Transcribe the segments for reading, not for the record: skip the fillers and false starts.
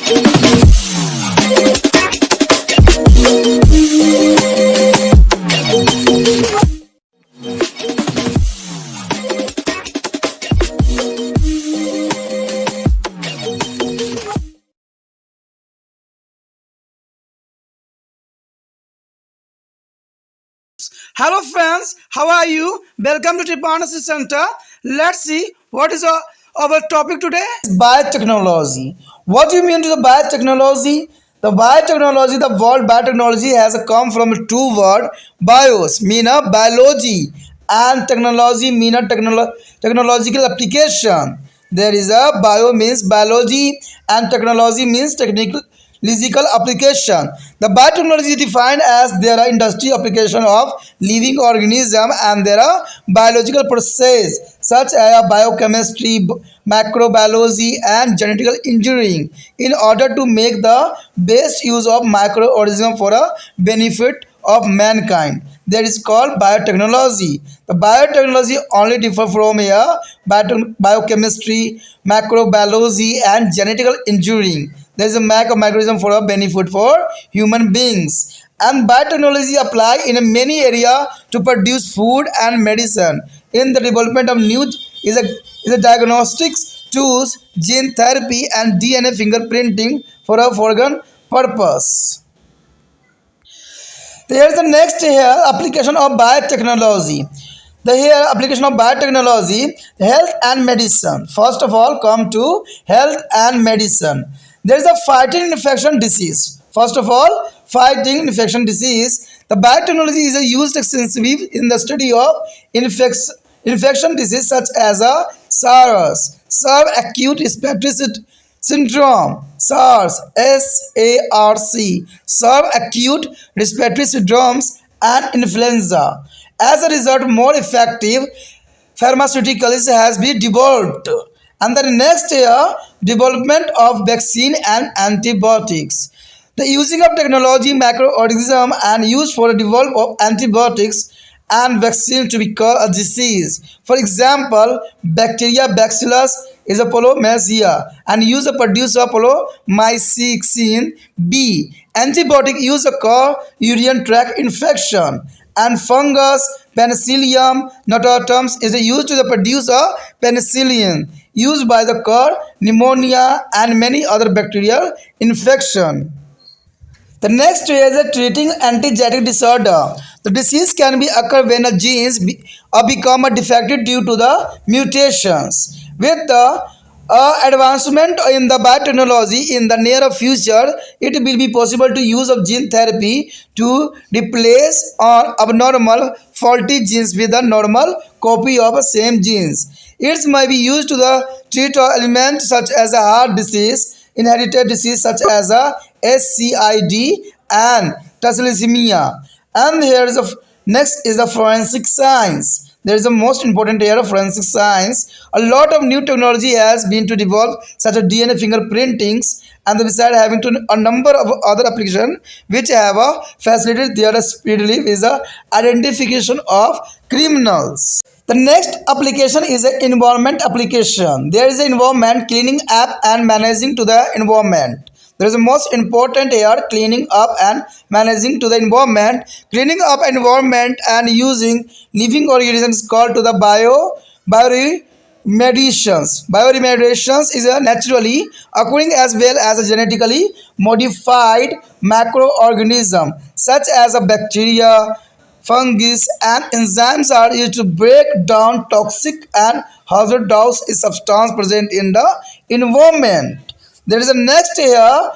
Hello friends, how are you? Welcome to Tripanasi Center. Let's see what is our topic today. Biotechnology. What do you mean to the biotechnology? The biotechnology, the word biotechnology has come from two words. Bios mean a biology and technology mean a technological application. There is a bio means biology and technology means technical physical application. The biotechnology is defined as there are industry application of living organism and there are biological process such as biochemistry, microbiology and genetical engineering in order to make the best use of microorganism for a benefit of mankind. That is called biotechnology. The biotechnology only differ from biochemistry, microbiology and genetical engineering. There is a lack of microorganism for a benefit for human beings. And biotechnology apply in many areas to produce food and medicine. In the development of new is a diagnostics tools, gene therapy and DNA fingerprinting for a organ purpose. Here is the next here application of biotechnology. The here application of biotechnology, health and medicine. First of all, come to health and medicine. There is a fighting infection disease. First of all, fighting infection disease. The biotechnology is used extensively in the study of infection disease such as a SARS acute respiratory syndrome, SARS acute respiratory syndromes and influenza. As a result, more effective pharmaceuticals has been developed. And the next year, development of vaccine and antibiotics. The using of technology, microorganism and use for the development of antibiotics and vaccine to cure a disease. For example, bacteria Bacillus is a polymyxia and use to produce a polymyxin B. Antibiotic use to cure urinary tract infection. And fungus Penicillium notatum is used to produce a penicillin used by the cure pneumonia and many other bacterial infection. The next is a treating antigenic disorder. The disease can be occur when a genes become a defective due to the mutations. With the advancement in the biotechnology in the near future, it will be possible to use of gene therapy to replace abnormal faulty genes with a normal copy of the same genes. It may be used to the treat elements such as a heart disease, inherited disease such as a SCID and thalassemia. And here is next is the forensic science. There is the most important area of forensic science. A lot of new technology has been to develop such as DNA fingerprintings and beside having to a number of other applications which have facilitated their speedily with the identification of criminals. The next application is an environment application. There is an environment cleaning up and managing to the environment. There is the most important here cleaning up and managing to the environment. Cleaning up environment and using living organisms called to the bioremediations. Bioremediations is a naturally occurring as well as a genetically modified macroorganism such as a bacteria, fungus and enzymes are used to break down toxic and hazardous substances present in the environment. There is a next here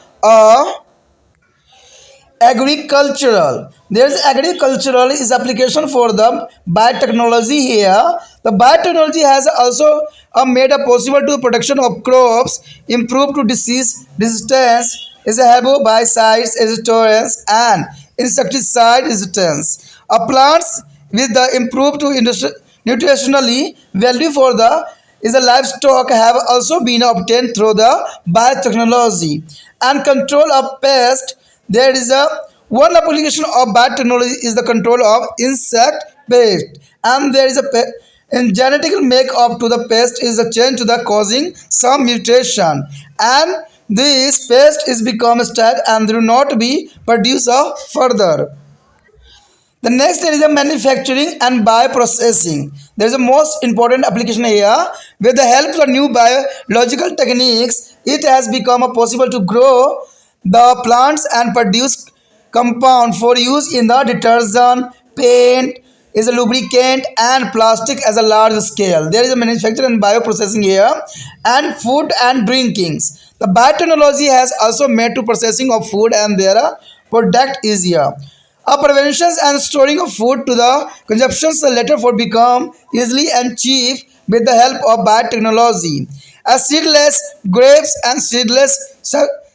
agricultural. There is agricultural is application for the biotechnology here. The biotechnology has also made it possible to production of crops, improve to disease resistance, is a herbicides resistance and insecticide resistance. Plants with the improved to nutritionally value for the is the livestock have also been obtained through the biotechnology and control of pest. There is a one application of biotechnology is the control of insect pest, and there is a in genetic make up to the pest is a change to the causing some mutation and This pest is become stuck and do not be produced further. The next is a manufacturing and bioprocessing. There is a most important application here. With the help of new biological techniques, it has become possible to grow the plants and produce compound for use in the detergent, paint, is a lubricant and plastic as a large scale. There is a manufacturing and bioprocessing here, and food and drinkings. The biotechnology has also made to processing of food and their product easier. A prevention and storing of food to the consumptions later for become easily and cheap with the help of biotechnology. As seedless grapes and seedless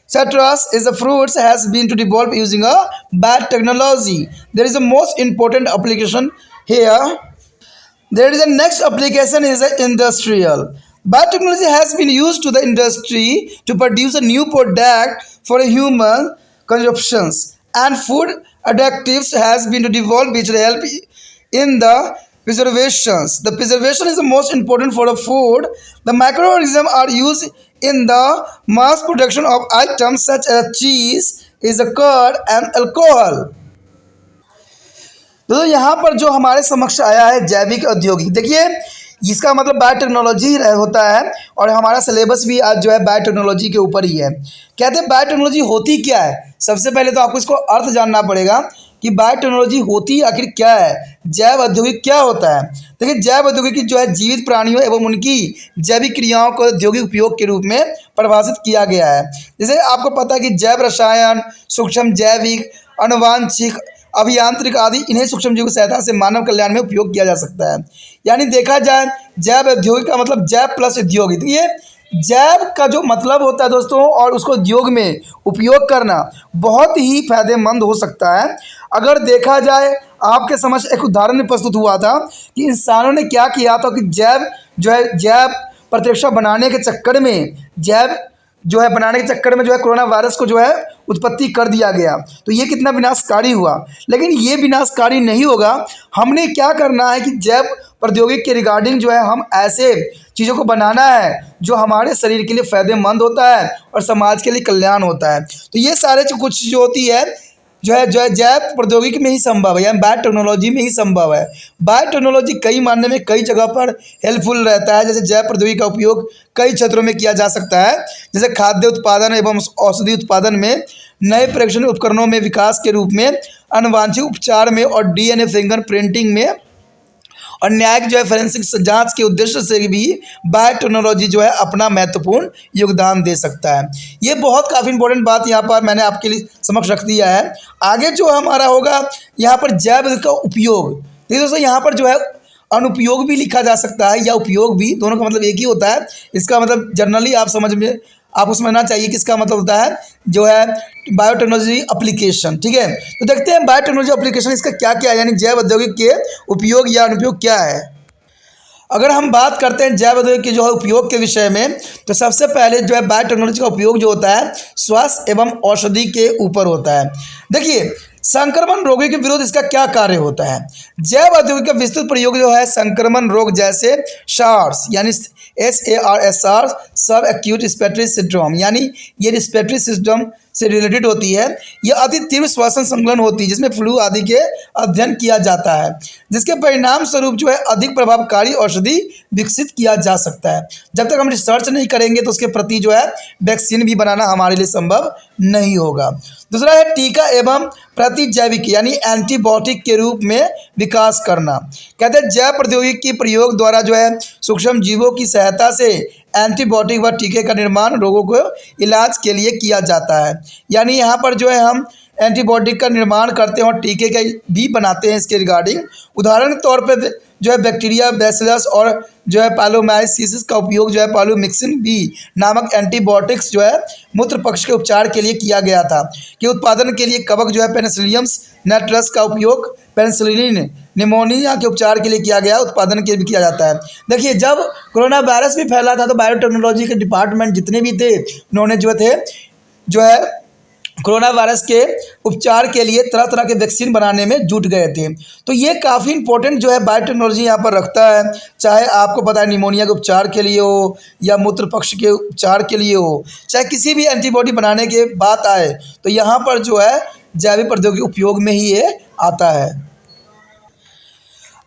citrus is the fruits has been to develop using a biotechnology. There is a most important application here. There is a next application is a industrial. Biotechnology has been used to the industry to produce a new product for human consumptions, and food additives has been developed which will help in the preservations. The preservation is the most important for the food. The microorganisms are used in the mass production of items such as cheese, is a curd and alcohol. तो यहाँ पर जो हमारे समक्ष आया है जैविक औद्योगिक, देखिए इसका मतलब बायोटेक्नोलॉजी होता है और हमारा सिलेबस भी आज जो है बायोटेक्नोलॉजी के ऊपर ही है। कहते हैं बायोटेक्नोलॉजी होती क्या है। सबसे पहले तो आपको इसको अर्थ जानना पड़ेगा कि बायोटेक्नोलॉजी होती आखिर क्या है, जैव औद्योगिक क्या होता है। देखिए जैव औद्योगिक जो है जीवित प्राणियों एवं उनकी जैविक क्रियाओं को औद्योगिक उपयोग के रूप में परिभाषित किया गया है। जैसे आपको पता है कि जैव रसायन, सूक्ष्म जैविक, आनुवांशिक, अभियांत्रिक आदि इन्हें सूक्ष्म जीवों की सहायता से मानव कल्याण में उपयोग किया जा सकता है। यानी देखा जाए जैव औद्योगिक का मतलब जैव प्लस उद्योगिक। तो ये जैव का जो मतलब होता है दोस्तों, और उसको उद्योग में उपयोग करना बहुत ही फायदेमंद हो सकता है। अगर देखा जाए आपके समझ एक उदाहरण प्रस्तुत हुआ था कि इंसानों ने क्या किया था कि जैव प्रतिरक्षा बनाने के चक्कर में कोरोना वायरस को जो है उत्पत्ति कर दिया गया। तो ये कितना विनाशकारी हुआ। लेकिन ये विनाशकारी नहीं होगा। हमने क्या करना है कि जैव प्रौद्योगिकी के रिगार्डिंग जो है हम ऐसे चीज़ों को बनाना है जो हमारे शरीर के लिए फ़ायदेमंद होता है और समाज के लिए कल्याण होता है। तो ये सारे कुछ जो होती है जो है जैव प्रौद्योगिकी में ही संभव है, यानी बायोटेक्नोलॉजी में ही संभव है। बायोटेक्नोलॉजी कई मायने में कई जगह पर हेल्पफुल रहता है। जैसे जैव प्रौद्योगिकी का उपयोग कई क्षेत्रों में किया जा सकता है, जैसे खाद्य उत्पादन एवं औषधि उत्पादन में, नए परीक्षण उपकरणों में विकास के रूप में, आनुवांशिक उपचार में और डीएनए फिंगर प्रिंटिंग में, और न्यायिक जो है फोरेंसिक जांच के उद्देश्य से भी बायोटेक्नोलॉजी जो है अपना महत्वपूर्ण योगदान दे सकता है। ये बहुत काफ़ी इंपॉर्टेंट बात यहाँ पर मैंने आपके लिए समक्ष रख दिया है। आगे जो हमारा होगा यहाँ पर जैव का उपयोग। देखिए दोस्तों यहाँ पर जो है अनुपयोग भी लिखा जा सकता है या उपयोग भी, दोनों का मतलब एक ही होता है। इसका मतलब जनरली आपको समझना चाहिए कि इसका मतलब होता है जो है बायोटेक्नोलॉजी एप्लीकेशन। ठीक है, तो देखते हैं बायोटेक्नोलॉजी एप्लीकेशन इसका क्या क्या है, यानी जैव औद्योगिक के उपयोग या अनुपयोग क्या है। अगर हम बात करते हैं जैव औद्योगिक के जो है उपयोग के विषय में, तो सबसे पहले जो है बायोटेक्नोलॉजी का उपयोग जो होता है स्वास्थ्य एवं औषधि के ऊपर होता है। देखिए संक्रमण रोगों के विरुद्ध इसका क्या कार्य होता है। जैव औद्योगिक का विस्तृत प्रयोग जो है संक्रमण रोग जैसे सार्स यानी SARS सब एक्यूट रिस्पिरेटरी सिंड्रोम, यानी ये रिस्पिरेटरी सिस्टम से रिलेटेड होती है। यह अति तीव्र श्वसन संकलन होती है जिसमें फ्लू आदि के अध्ययन किया जाता है, जिसके परिणाम स्वरूप जो है अधिक प्रभावकारी औषधि विकसित किया जा सकता है। जब तक हम रिसर्च नहीं करेंगे तो उसके प्रति जो है वैक्सीन भी बनाना हमारे लिए संभव नहीं होगा। दूसरा है टीका एवं प्रतिजैविक यानी एंटीबायोटिक के रूप में विकास करना। कहते हैं जैव प्रौद्योगिकी के प्रयोग द्वारा जो है सूक्ष्म जीवों की सहायता से एंटीबायोटिक व टीके का निर्माण रोगों को इलाज के लिए किया जाता है। यानी यहाँ पर जो है हम एंटीबायोटिक का निर्माण करते हैं और टीके का भी बनाते हैं इसके रिगार्डिंग। उदाहरण के तौर पर जो है बैक्टीरिया बैसिलस और जो है पालोमाइसिस का उपयोग जो है पालोमिक्सिन बी नामक एंटीबायोटिक्स जो है मूत्र पक्ष के उपचार के लिए किया गया था। के उत्पादन के लिए कवक जो है पेनिसिलियम नेट्रस का उपयोग पेनिसिलिन निमोनिया के उपचार के लिए किया गया, उत्पादन के लिए भी किया जाता है। देखिए जब कोरोना वायरस भी फैला था तो बायोटेक्नोलॉजी के डिपार्टमेंट जितने भी थे उन्होंने जो है कोरोना वायरस के उपचार के लिए तरह तरह के वैक्सीन बनाने में जुट गए थे। तो ये काफ़ी इंपॉर्टेंट जो है बायोटेक्नोलॉजी यहाँ पर रखता है। चाहे आपको पता है निमोनिया के उपचार के लिए हो या मूत्र पक्ष के उपचार के लिए हो, चाहे किसी भी एंटीबॉडी बनाने के बात आए, तो यहाँ पर जो है जैविक प्रौद्योगिकी उपयोग में ही ये आता है।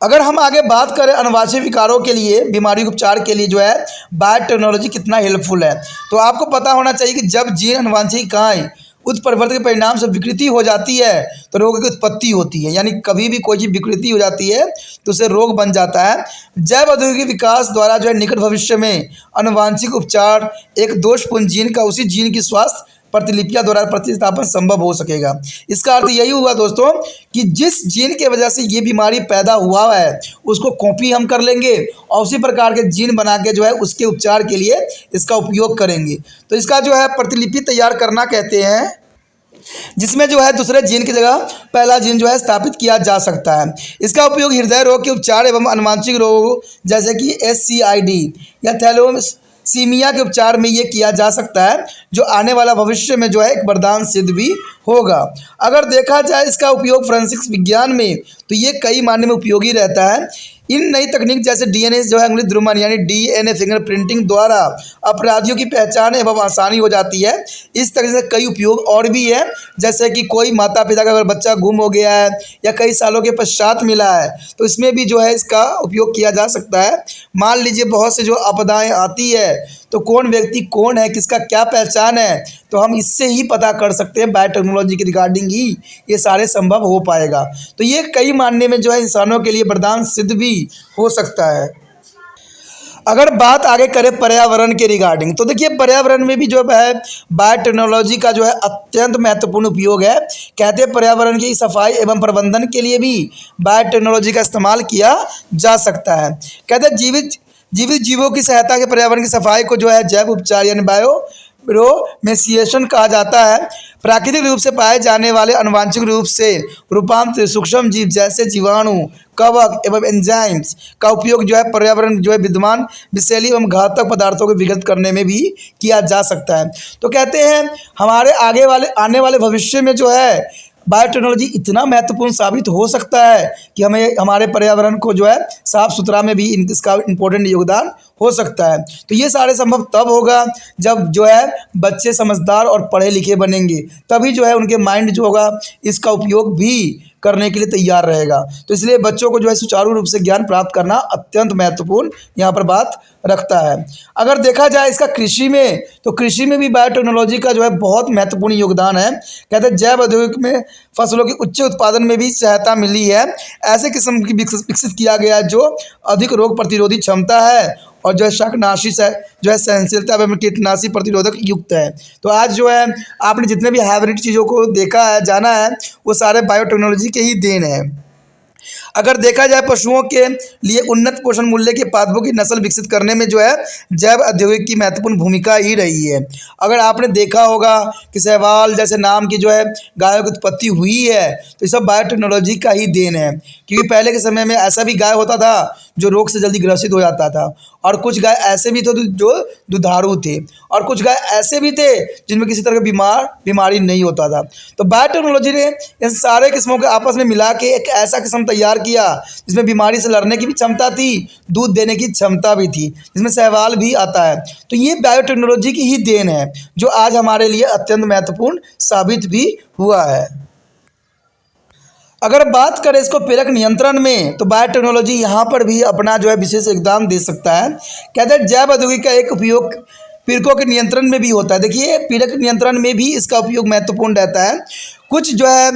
अगर हम आगे बात करें अनुवांशिक विकारों के लिए, बीमारी के उपचार के लिए जो है बायोटेक्नोलॉजी कितना हेल्पफुल है, तो आपको पता होना चाहिए कि जब जीन अनुवांशिक इकाई उत्परिवर्तन के परिणाम से विकृति हो जाती है तो रोग की उत्पत्ति होती है। यानी कभी भी कोई चीज़ विकृति हो जाती है तो उसे रोग बन जाता है। जैव औद्योगिक विकास द्वारा जो है निकट भविष्य में अनुवांशिक उपचार एक दोषपूर्ण जीन का उसी जीन की स्वास्थ्य प्रतिलिपियां द्वारा प्रतिस्थापन संभव हो सकेगा। इसका अर्थ यही हुआ दोस्तों कि जिस जीन के वजह से ये बीमारी पैदा हुआ है उसको कॉपी हम कर लेंगे और उसी प्रकार के जीन बना के जो है उसके उपचार के लिए इसका उपयोग करेंगे। तो इसका जो है प्रतिलिपि तैयार करना कहते हैं, जिसमें जो है दूसरे जीन की जगह पहला जीन जो है स्थापित किया जा सकता है। इसका उपयोग हृदय रोग के उपचार एवं अनुवांशिक रोग जैसे कि SCID या थैलेसीमिया के उपचार में ये किया जा सकता है, जो आने वाला भविष्य में जो है एक वरदान सिद्ध भी होगा। अगर देखा जाए इसका उपयोग फोरेंसिक्स विज्ञान में तो ये कई मायने में उपयोगी रहता है। इन नई तकनीक जैसे DNA जो है अंगुली ध्रुवण यानी DNA फिंगरप्रिंटिंग द्वारा अपराधियों की पहचान एवं आसानी हो जाती है। इस तरह से कई उपयोग और भी है, जैसे कि कोई माता पिता का अगर बच्चा गुम हो गया है या कई सालों के पश्चात मिला है तो इसमें भी जो है इसका उपयोग किया जा सकता है। मान लीजिए बहुत से जो आपदाएं आती है तो कौन व्यक्ति कौन है, किसका क्या पहचान है, तो हम इससे ही पता कर सकते हैं। बायोटेक्नोलॉजी के रिगार्डिंग ही ये सारे संभव हो पाएगा। तो ये कई मानने में जो है इंसानों के लिए वरदान सिद्ध भी हो सकता है। अगर बात आगे करें पर्यावरण के रिगार्डिंग, तो देखिए पर्यावरण में भी जो है बायोटेक्नोलॉजी का जो है अत्यंत महत्वपूर्ण उपयोग है। कहते हैं पर्यावरण की सफाई एवं प्रबंधन के लिए भी बायोटेक्नोलॉजी का इस्तेमाल किया जा सकता है। कहते हैं जीवित जीवों की सहायता के पर्यावरण की सफाई को जो है जैव उपचार यानी बायोमेसिएशन कहा जाता है। प्राकृतिक रूप से पाए जाने वाले अनुवांशिक रूप से रूपांतरित सूक्ष्म जीव जैसे जीवाणु, कवक एवं एंजाइम्स का उपयोग जो है पर्यावरण जो है विद्यमान विषैली एवं घातक पदार्थों को विघटित करने में भी किया जा सकता है। तो कहते हैं हमारे आने वाले भविष्य में जो है बायोटेक्नोलॉजी इतना महत्वपूर्ण साबित हो सकता है कि हमें हमारे पर्यावरण को जो है साफ सुथरा में भी इसका इम्पोर्टेंट योगदान हो सकता है। तो ये सारे संभव तब होगा जब जो है बच्चे समझदार और पढ़े लिखे बनेंगे, तभी जो है उनके माइंड जो होगा इसका उपयोग भी करने के लिए तैयार रहेगा। तो इसलिए बच्चों को जो है सुचारू रूप से ज्ञान प्राप्त करना अत्यंत महत्वपूर्ण यहाँ पर बात रखता है। अगर देखा जाए इसका कृषि में, तो कृषि में भी बायोटेक्नोलॉजी का जो है बहुत महत्वपूर्ण योगदान है। कहते हैं जैव औद्योगिक में फसलों के उच्च उत्पादन में भी सहायता मिली है। ऐसे किस्म की विकसित किया गया है जो अधिक रोग प्रतिरोधी क्षमता है और जो है शाकनाशी से जो है सहनशीलता एवं कीटनाशी प्रतिरोधक युक्त है। तो आज जो है आपने जितने भी हाइब्रिड चीज़ों को देखा है, जाना है, वो सारे बायोटेक्नोलॉजी के ही देन है। अगर देखा जाए पशुओं के लिए उन्नत पोषण मूल्य के पादपों की नस्ल विकसित करने में जो है जैव औद्योगिक की महत्वपूर्ण भूमिका ही रही है। अगर आपने देखा होगा कि सहवाल जैसे नाम की जो है गायों की उत्पत्ति हुई है, तो ये सब बायोटेक्नोलॉजी का ही देन है। क्योंकि पहले के समय में ऐसा भी गाय होता था जो रोग से जल्दी ग्रसित हो जाता था, और कुछ गाय ऐसे भी थे जो दुधारू थे, और कुछ गाय ऐसे भी थे जिनमें किसी तरह का बीमारी नहीं होता था। तो बायोटेक्नोलॉजी ने इन सारे किस्मों को आपस में मिला के एक ऐसा किस्म तैयार किया जिसमें बीमारी से लड़ने की भी क्षमता थी, दूध देने की क्षमता भी थी, जिसमें सहवाल भी आता है। तो ये बायोटेक्नोलॉजी की ही देन है जो आज हमारे लिए अत्यंत महत्वपूर्ण साबित भी हुआ है। अगर बात करें इसको पीड़क नियंत्रण में, तो बायोटेक्नोलॉजी यहाँ पर भी अपना जो है विशेष योगदान दे सकता है। कहते हैं जैव औद्योगिक का एक उपयोग पीड़कों के नियंत्रण में भी होता है। देखिए पीड़क नियंत्रण में भी इसका उपयोग महत्वपूर्ण रहता है। कुछ जो है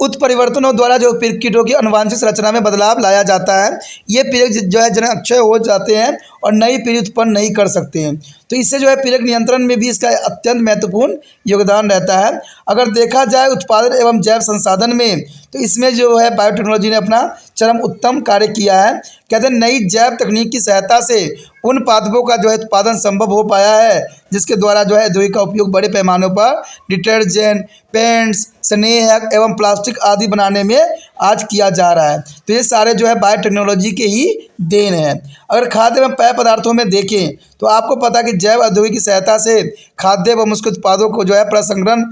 उत्परिवर्तनों द्वारा जो कीटों की आनुवंशिक संरचना में बदलाव लाया जाता है, ये पीड़क जो है जनक अक्षय हो जाते हैं और नई पीढ़ी उत्पन्न नहीं कर सकते हैं। तो इससे जो है पीड़क नियंत्रण में भी इसका अत्यंत महत्वपूर्ण योगदान रहता है। अगर देखा जाए उत्पादन एवं जैव संसाधन में, तो इसमें जो है बायोटेक्नोलॉजी ने अपना चरम उत्तम कार्य किया है। कहते हैं नई जैव तकनीक की सहायता से उन पादपों का जो है उत्पादन संभव हो पाया है जिसके द्वारा जो है औद्योगिक का उपयोग बड़े पैमाने पर डिटर्जेंट, पेंट्स, स्नेहक एवं प्लास्टिक आदि बनाने में आज किया जा रहा है। तो ये सारे जो है बायोटेक्नोलॉजी के ही देन है। अगर खाद्य एवं पेय पदार्थों में देखें तो आपको पता है कि जैव औद्योगिक की सहायता से खाद्य एवं उसके उत्पादों को जो है प्रसंस्करण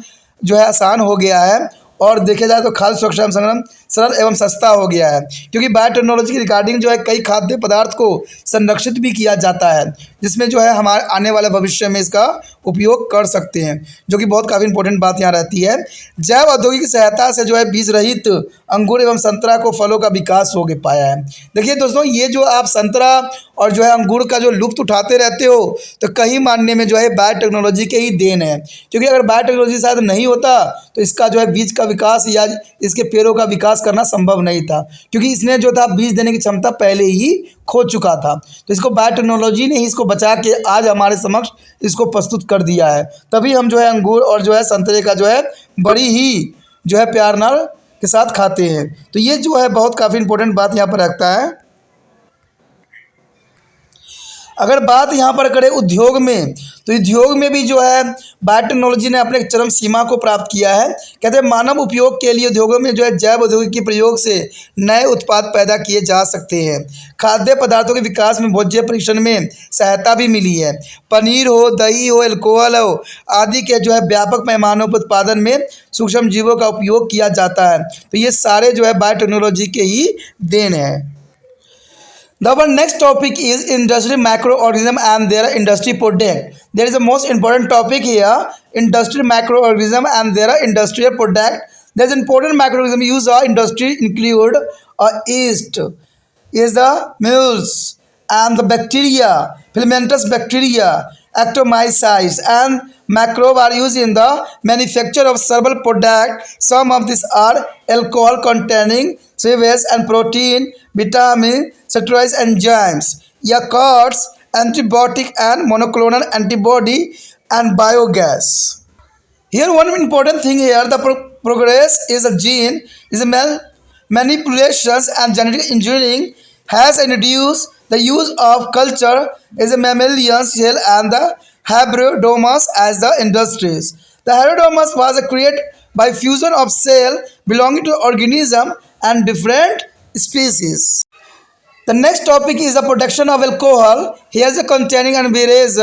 जो है आसान हो गया है और देखा जाए तो खाद्य सुरक्षा संग्रहण सरल एवं सस्ता हो गया है, क्योंकि बायोटेक्नोलॉजी की रिगार्डिंग जो है कई खाद्य पदार्थ को संरक्षित भी किया जाता है, जिसमें जो है हमारे आने वाले भविष्य में इसका उपयोग कर सकते हैं, जो कि बहुत काफ़ी इंपॉर्टेंट बात यहाँ रहती है। जैव औद्योगिक की सहायता से जो है बीज रहित अंगूर एवं संतरा को फलों का विकास हो पाया है। देखिए दोस्तों, ये जो आप संतरा और जो है अंगूर का जो लुत्फ उठाते रहते हो, तो कहीं मानने में जो है बायोटेक्नोलॉजी के ही देन है, क्योंकि अगर बायोटेक्नोलॉजी शायद नहीं होता तो इसका जो है बीज का विकास या इसके पेड़ों का विकास करना संभव नहीं था, क्योंकि इसने जो था बीज देने की क्षमता पहले ही खो चुका था। तो इसको बायोटेक्नोलॉजी ने ही इसको बचा के आज हमारे समक्ष इसको प्रस्तुत कर दिया है, तभी हम जो है अंगूर और जो है संतरे का जो है बड़ी ही जो है प्यार नाल के साथ खाते हैं। तो ये जो है बहुत काफ़ी इंपॉर्टेंट बात यहाँ पर रखता है। अगर बात यहाँ पर करें उद्योग में, तो उद्योग में भी जो है बायोटेक्नोलॉजी ने अपने चरम सीमा को प्राप्त किया है। कहते हैं मानव उपयोग के लिए उद्योगों में जो है जैव औद्योगिक प्रयोग से नए उत्पाद पैदा किए जा सकते हैं। खाद्य पदार्थों के विकास में भोज्य परीक्षण में सहायता भी मिली है। पनीर हो, दही हो, अल्कोहल हो आदि के जो है व्यापक पैमानों पर उत्पादन में सूक्ष्म जीवों का उपयोग किया जाता है। तो ये सारे जो है बायोटेक्नोलॉजी के ही देन है। The our next topic is industry microorganism and their industry product. There is a most important topic here, industry microorganism and their industrial product. There is important microorganism used in industry include yeast, is the mules and the bacteria, filamentous bacteria, actomycetes and microbe are used in the manufacture of several products. Some of these are alcohol containing sewage and protein, vitamin, steroids, enzymes, yakuts, antibiotic and monoclonal antibody and biogas. Here one important thing here, the progress is a gene is a manipulations and genetic engineering has introduced the use of culture is a mammalian cell and the Habrodomus as the industries. The Habrodomus was created by fusion of cell belonging to organism and different species. The next topic is the production of alcohol. Here is the containing and behaviors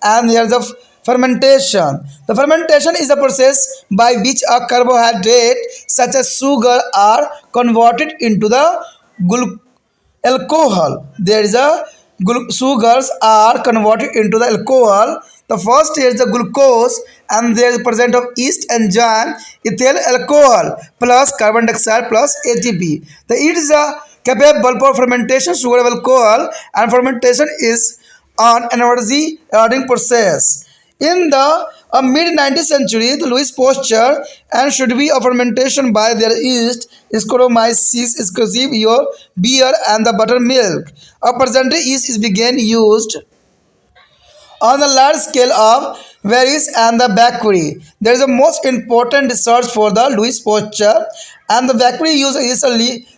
and here is the fermentation. The fermentation is a process by which a carbohydrate such as sugar are converted into the alcohol. There is a sugars are converted into the alcohol. The first is the glucose and there is present of yeast enzyme ethyl alcohol plus carbon dioxide plus ATP. The it is a capable for fermentation sugar of alcohol and fermentation is an energy adding process. In the mid 19th century, the Louis Pasteur and should be a fermentation by their yeast, Saccharomyces exclusive your beer and the buttermilk. A present yeast is began used on the large scale of Varese and the bakery. There is a most important research for the Louis Pasteur and the bakery uses yeast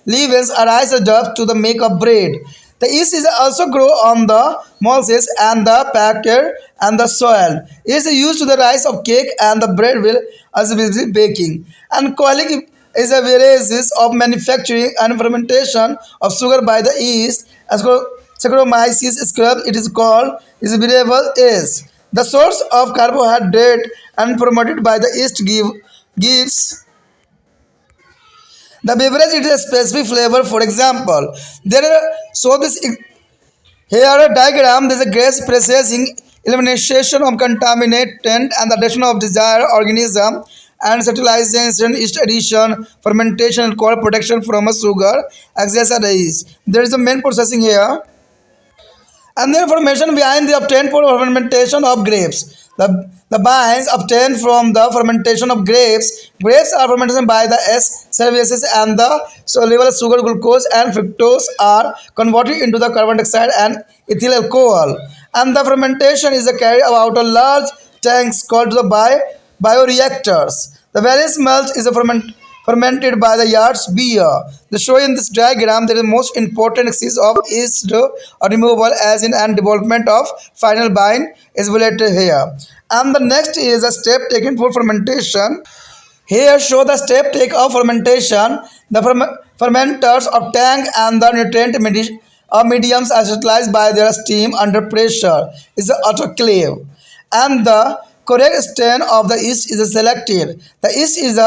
leavens arise dough to the make of bread. The yeast is also grow on the molasses and the packer and the soil. It is used to the rise of cake and the bread will as be baking. And colic is a various of manufacturing and fermentation of sugar by the yeast. As Saccharomyces scrub it is called is variable is the source of carbohydrate and promoted by the yeast gives the beverage it is a specific flavor. For example, there are so this here a diagram. There is a gas processing, elimination of contaminant and the addition of desired organism and fertilization, yeast addition, fermentation, and alcohol production from a sugar, accessories. There is a main processing here. And the information behind the obtained for fermentation of grapes. The vines obtained from the fermentation of grapes. Grapes are fermented by the S cerevisiae and the soluble sugar, glucose and fructose are converted into the carbon dioxide and ethyl alcohol. And the fermentation is carried out of large tanks called the bioreactors. The various malt is fermented by the yards beer. The show in this diagram there is most important axis of yeast removal as in and development of final vine is related here. And the next is a step taken for fermentation. Here show the step take of fermentation. The fermenters of tank and the nutrient mediums are utilized by their steam under pressure is the autoclave. And the correct strain of the yeast is selected. The yeast is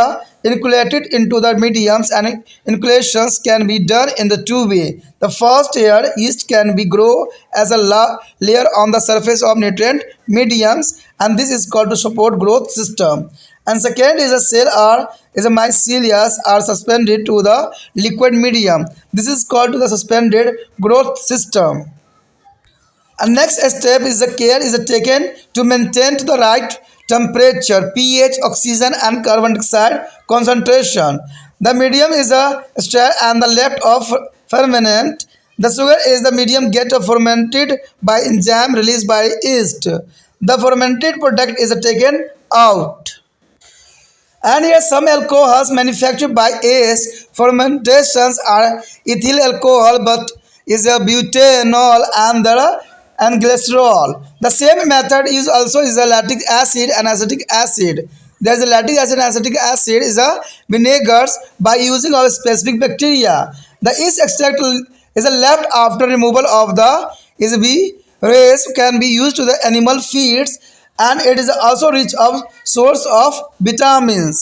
inoculated into the mediums, and inoculations can be done in the two way. The first year, yeast can be grow as a layer on the surface of nutrient mediums, and this is called to support growth system. And second is a cell or is a mycelium are suspended to the liquid medium. This is called to the suspended growth system. And next step is the care is taken to maintain to the right temperature, pH, oxygen and carbon dioxide concentration. The medium is a stir and the left of ferment. The sugar is the medium get fermented by enzyme released by yeast. The fermented product is taken out. And here some alcohols manufactured by yeast fermentations are ethyl alcohol, but is a butanol and glycerol. The same method is also is a lactic acid and acetic acid. There is a lactic acid and acetic acid is a vinegars by using of specific bacteria. The yeast extract is a left after removal of the is B race can be used to the animal feeds, and it is also rich of source of vitamins.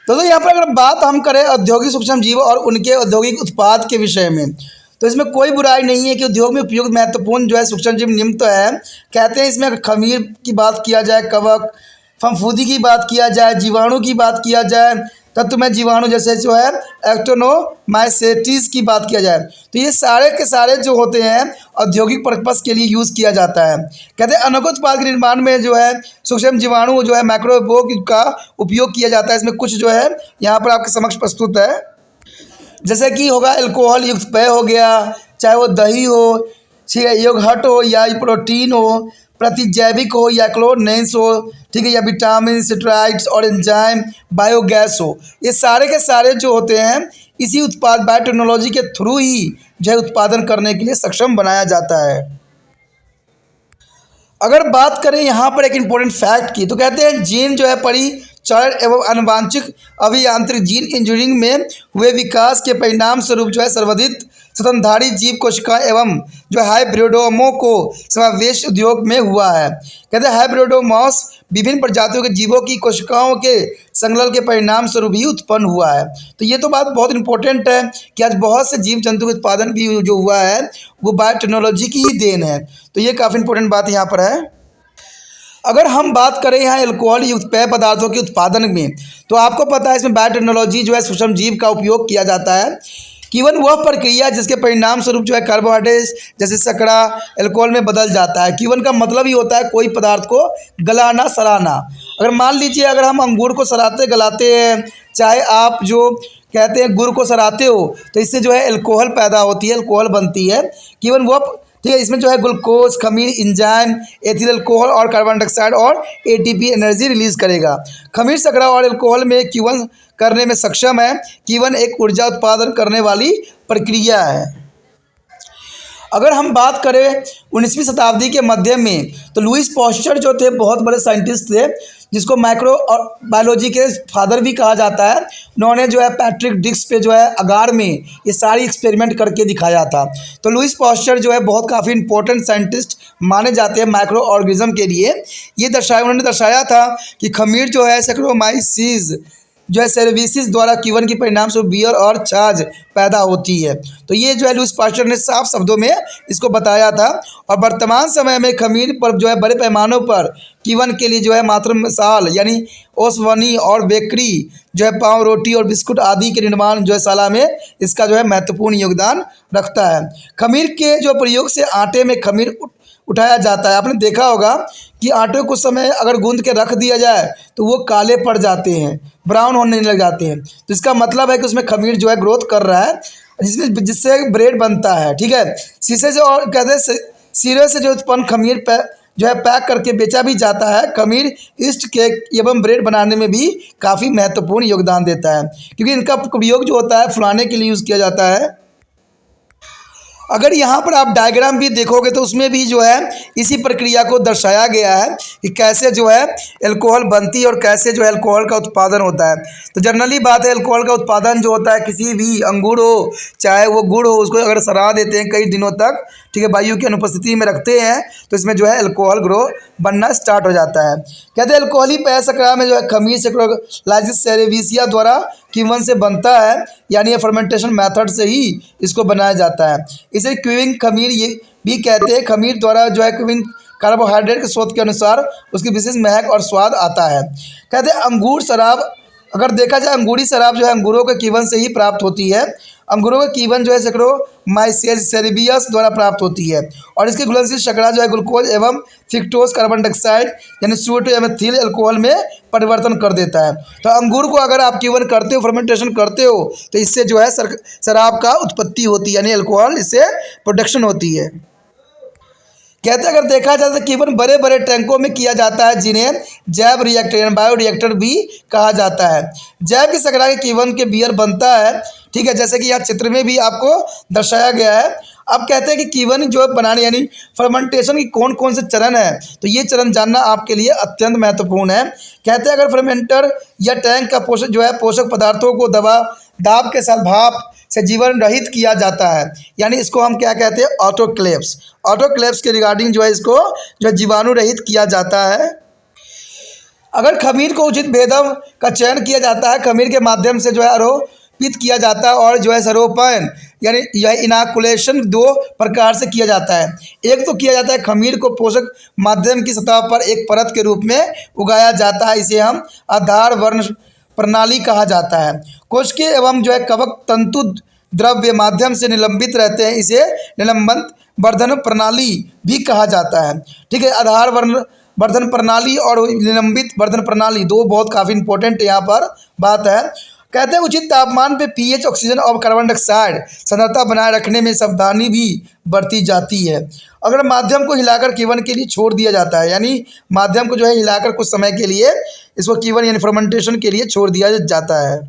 तो यहाँ पर अगर बात हम करें औद्योगिक सूक्ष्म जीव और उनके औद्योगिक उत्पाद के विषय में, तो इसमें कोई बुराई नहीं है कि उद्योग में उपयुक्त महत्वपूर्ण जो है सूक्ष्म जीव निम्न तो है। कहते हैं इसमें खमीर की बात किया जाए, कवक, फफूंदी की बात किया जाए, जीवाणु की बात किया जाए, तत्व में जीवाणु जैसे जो है एक्टिनोमाइसेटिस की बात किया जाए, तो ये सारे के सारे जो होते हैं औद्योगिक पर्पस के लिए यूज़ किया जाता है। कहते हैं अनेक उत्पाद के निर्माण में जो है सूक्ष्म जीवाणु जो है माइक्रोबोग का उपयोग किया जाता है। इसमें कुछ जो है यहाँ पर आपके समक्ष प्रस्तुत है, जैसे कि होगा अल्कोहल युक्त पेय हो गया, चाहे वो दही हो, ठीक है, योगहट हो या प्रोटीन हो, प्रतिजैविक हो या क्लोरनेंस हो, ठीक है, या विटामिन स्टेरॉइड्स और एंजाइम बायोगैस हो, ये सारे के सारे जो होते हैं इसी उत्पाद बायोटेक्नोलॉजी के थ्रू ही जो है उत्पादन करने के लिए सक्षम बनाया जाता है। अगर बात करें यहाँ पर एक इम्पोर्टेंट फैक्ट की, तो कहते हैं जीन जो है परिचालन एवं आनुवांशिक अभियांत्रिक जीन इंजीनियरिंग में हुए विकास के परिणाम स्वरूप जो है सर्वाधिक स्तनधारी जीव कोशिका एवं जो हाइब्रिडोमों को समावेश उद्योग में हुआ है। कहते हैं हाइब्रिडोमोस विभिन्न प्रजातियों के जीवों की कोशिकाओं के संलग्न के परिणाम स्वरूप ही उत्पन्न हुआ है। तो ये तो बात बहुत इंपॉर्टेंट है कि आज बहुत से जीव जंतु के उत्पादन भी जो हुआ है वो बायोटेक्नोलॉजी की ही देन है। तो ये काफ़ी इंपॉर्टेंट बात यहाँ पर है। अगर हम बात करें यहाँ अल्कोहल युक्त पेय पदार्थों के उत्पादन में, तो आपको पता है इसमें बायोटेक्नोलॉजी जो है सूक्ष्म जीव का उपयोग किया जाता है। केवल वह प्रक्रिया जिसके परिणाम स्वरूप जो है कार्बोहाइड्रेट जैसे शर्करा अल्कोहल में बदल जाता है। कीवन का मतलब ही होता है कोई पदार्थ को गलाना, सराना। अगर मान लीजिए अगर हम अंगूर को सराते गलाते हैं, चाहे आप जो कहते हैं गुड़ को सराते हो, तो इससे जो है अल्कोहल पैदा होती है, अल्कोहल बनती है। केवल वह ठीक है, इसमें जो है ग्लूकोज, खमीर, इंजाइम, एथिल अल्कोहल और कार्बन डाइऑक्साइड और एटीपी एनर्जी रिलीज करेगा। खमीर शर्करा और अल्कोहल में Q1 करने में सक्षम है। Q1 एक ऊर्जा उत्पादन करने वाली प्रक्रिया है। अगर हम बात करें 19वीं शताब्दी के मध्य में, तो लुईस पास्चर जो थे बहुत बड़े साइंटिस्ट थे, जिसको माइक्रो और बायोलॉजी के फादर भी कहा जाता है। उन्होंने जो है पैट्रिक डिक्स पे जो है अगार में ये सारी एक्सपेरिमेंट करके दिखाया था। तो लुईस पास्चर जो है बहुत काफ़ी इंपॉर्टेंट साइंटिस्ट माने जाते हैं माइक्रो ऑर्गेनिज्म के लिए। ये उन्होंने दर्शाया था कि खमीर जो है सैक्रोमाइसीज जो है सर्विसेज द्वारा Q1 के परिणाम से बियर और छाछ पैदा होती है। तो ये जो है लुईस पास्चर ने साफ शब्दों में इसको बताया था। और वर्तमान समय में खमीर पर जो है बड़े पैमानों पर Q1 के लिए जो है मात्र मिसाल यानी ओसवनी और बेकरी जो है पाव, रोटी और बिस्कुट आदि के निर्माण जो है शाला में इसका जो है महत्वपूर्ण योगदान रखता है। खमीर के जो प्रयोग से आटे में खमीर उठाया जाता है। आपने देखा होगा कि आटे को कुछ समय अगर गूंद के रख दिया जाए तो वो काले पड़ जाते हैं, ब्राउन होने लग जाते हैं। तो इसका मतलब है कि उसमें खमीर जो है ग्रोथ कर रहा है, जिससे ब्रेड बनता है। ठीक है, शीशे से और कहते हैं सिरे से जो उत्पन्न खमीर जो है पैक करके बेचा भी जाता है। खमीर ईस्ट केक एवं ब्रेड बनाने में भी काफ़ी महत्वपूर्ण योगदान देता है, क्योंकि इनका प्रयोग जो होता है फुलाने के लिए यूज़ किया जाता है। अगर यहाँ पर आप डायग्राम भी देखोगे तो उसमें भी जो है इसी प्रक्रिया को दर्शाया गया है कि कैसे जो है अल्कोहल बनती है और कैसे जो है अल्कोहल का उत्पादन होता है। तो जनरली बात है अल्कोहल का उत्पादन जो होता है किसी भी अंगूर हो चाहे वो गुड़ हो, उसको अगर सड़ा देते हैं कई दिनों तक, ठीक है, वायु की अनुपस्थिति में रखते हैं तो इसमें जो है अल्कोहल ग्रो बनना स्टार्ट हो जाता है। कहते हैं अल्कोहली पेय शर्करा में जो है खमीर सेक्रोलाइसिस सेरेविसिया द्वारा कीवन से बनता है, यानी ये फर्मेंटेशन मेथड से ही इसको बनाया जाता है। इसे क्यूइंग खमीर ये भी कहते हैं। खमीर द्वारा जो है क्यूइंग कार्बोहाइड्रेट के स्रोत के अनुसार उसकी विशेष महक और स्वाद आता है। कहते हैं अंगूर शराब, अगर देखा जाए अंगूरी शराब जो है अंगूरों के कीवन से ही प्राप्त होती है। अंगूरों का कीवन जो है सेक्रोमाइसेज सेरेबियस द्वारा प्राप्त होती है और इसकी घुलनशील शर्करा जो है ग्लूकोज एवं फिक्टोज कार्बन डाइऑक्साइड यानी CO2 एमेथिल अल्कोहल में परिवर्तन कर देता है। तो अंगूर को अगर आप कीवन करते हो, फर्मेंटेशन करते हो, तो इससे जो है शराब का उत्पत्ति होती है, यानी अल्कोहल इससे प्रोडक्शन होती है। कहते हैं अगर देखा जाए तो कीवन बड़े बड़े टैंकों में किया जाता है, जिन्हें जैव रिएक्टर यानी बायो रिएक्टर भी कहा जाता है। जैव की शर्करा के कीवन के बियर बनता है, ठीक है, जैसे कि यहाँ चित्र में भी आपको दर्शाया गया है। अब कहते हैं कि कीवन जो बनाने यानी फर्मेंटेशन की कौन कौन से चरण है, तो ये चरण जानना आपके लिए अत्यंत महत्वपूर्ण है। कहते हैं अगर फर्मेंटर या टैंक का पोषक जो है पोषक पदार्थों को दाब के साथ भाप से जीवन रहित किया जाता है, यानी इसको हम क्या कहते हैं, ऑटोक्लेव्स। ऑटोक्लेव्स के रिगार्डिंग जो है इसको जो है जीवाणु रहित किया जाता है। अगर खमीर को उचित भेदम का चयन किया जाता है, खमीर के माध्यम से जो है आरोपित किया जाता है और जो है सरोपण यानी यह इनाकुलेशन दो प्रकार से किया जाता है। एक तो किया जाता है खमीर को पोषक माध्यम की सतह पर एक परत के रूप में उगाया जाता है, इसे हम आधार वर्ण प्रणाली कहा जाता है। कोशिकीय एवं जो है कवक तंतु द्रव्य माध्यम से निलंबित रहते हैं, इसे निलंबन वर्धन प्रणाली भी कहा जाता है। ठीक है, आधार वर्धन प्रणाली और निलंबित वर्धन प्रणाली दो बहुत काफ़ी इंपॉर्टेंट यहाँ पर बात है। कहते हैं उचित तापमान पे पीएच ऑक्सीजन और कार्बन डाइऑक्साइड सांद्रता बनाए रखने में सावधानी भी बरती जाती है। अगर माध्यम को हिलाकर कीवन के लिए छोड़ दिया जाता है, यानी माध्यम को जो है हिलाकर कुछ समय के लिए इसको कीवन यानी फर्मेंटेशन के लिए छोड़ दिया जाता है।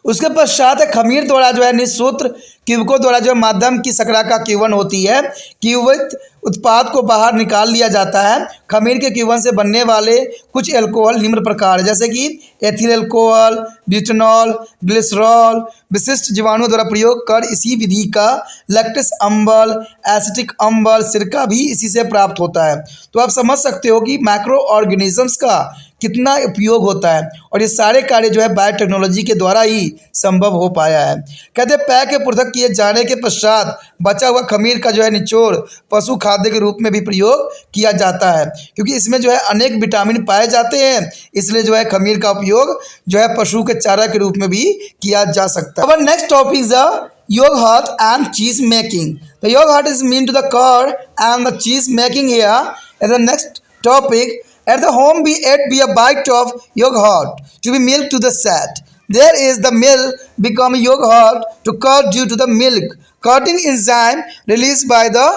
उसके पश्चात खमीर द्वारा जो है निःसूत्र क्यूबकों द्वारा जो माध्यम की शर्करा का कीवन होती है, क्यूबित उत्पाद को बाहर निकाल लिया जाता है। खमीर के कीवन से बनने वाले कुछ अल्कोहल निम्न प्रकार जैसे कि एथिल अल्कोहल, ब्यूटेनॉल, ग्लिसरॉल विशिष्ट जीवाणुओं द्वारा प्रयोग कर इसी विधि का लैक्टिक अम्ल, एसिटिक अम्ल, सिरका भी इसी से प्राप्त होता है। तो आप समझ सकते हो कि माइक्रो ऑर्गेनिजम्स का कितना उपयोग होता है और ये सारे कार्य जो है बायोटेक्नोलॉजी के द्वारा ही संभव हो पाया है। कहते हैं पेय के पृथक किए जाने के पश्चात बचा हुआ खमीर का जो है निचोड़ पशु खाद्य के रूप में भी प्रयोग किया जाता है, क्योंकि इसमें जो है अनेक विटामिन पाए जाते हैं, इसलिए जो है खमीर का उपयोग जो है पशु के चारा के रूप में भी किया जा सकता है। अब next topic is the yogurt and cheese making. The yogurt is mean to the curd and the cheese making here. And the next topic, at the home be a bite of yogurt to be milk to the set. There is the milk become yogurt to curd due to the milk curding enzyme released by the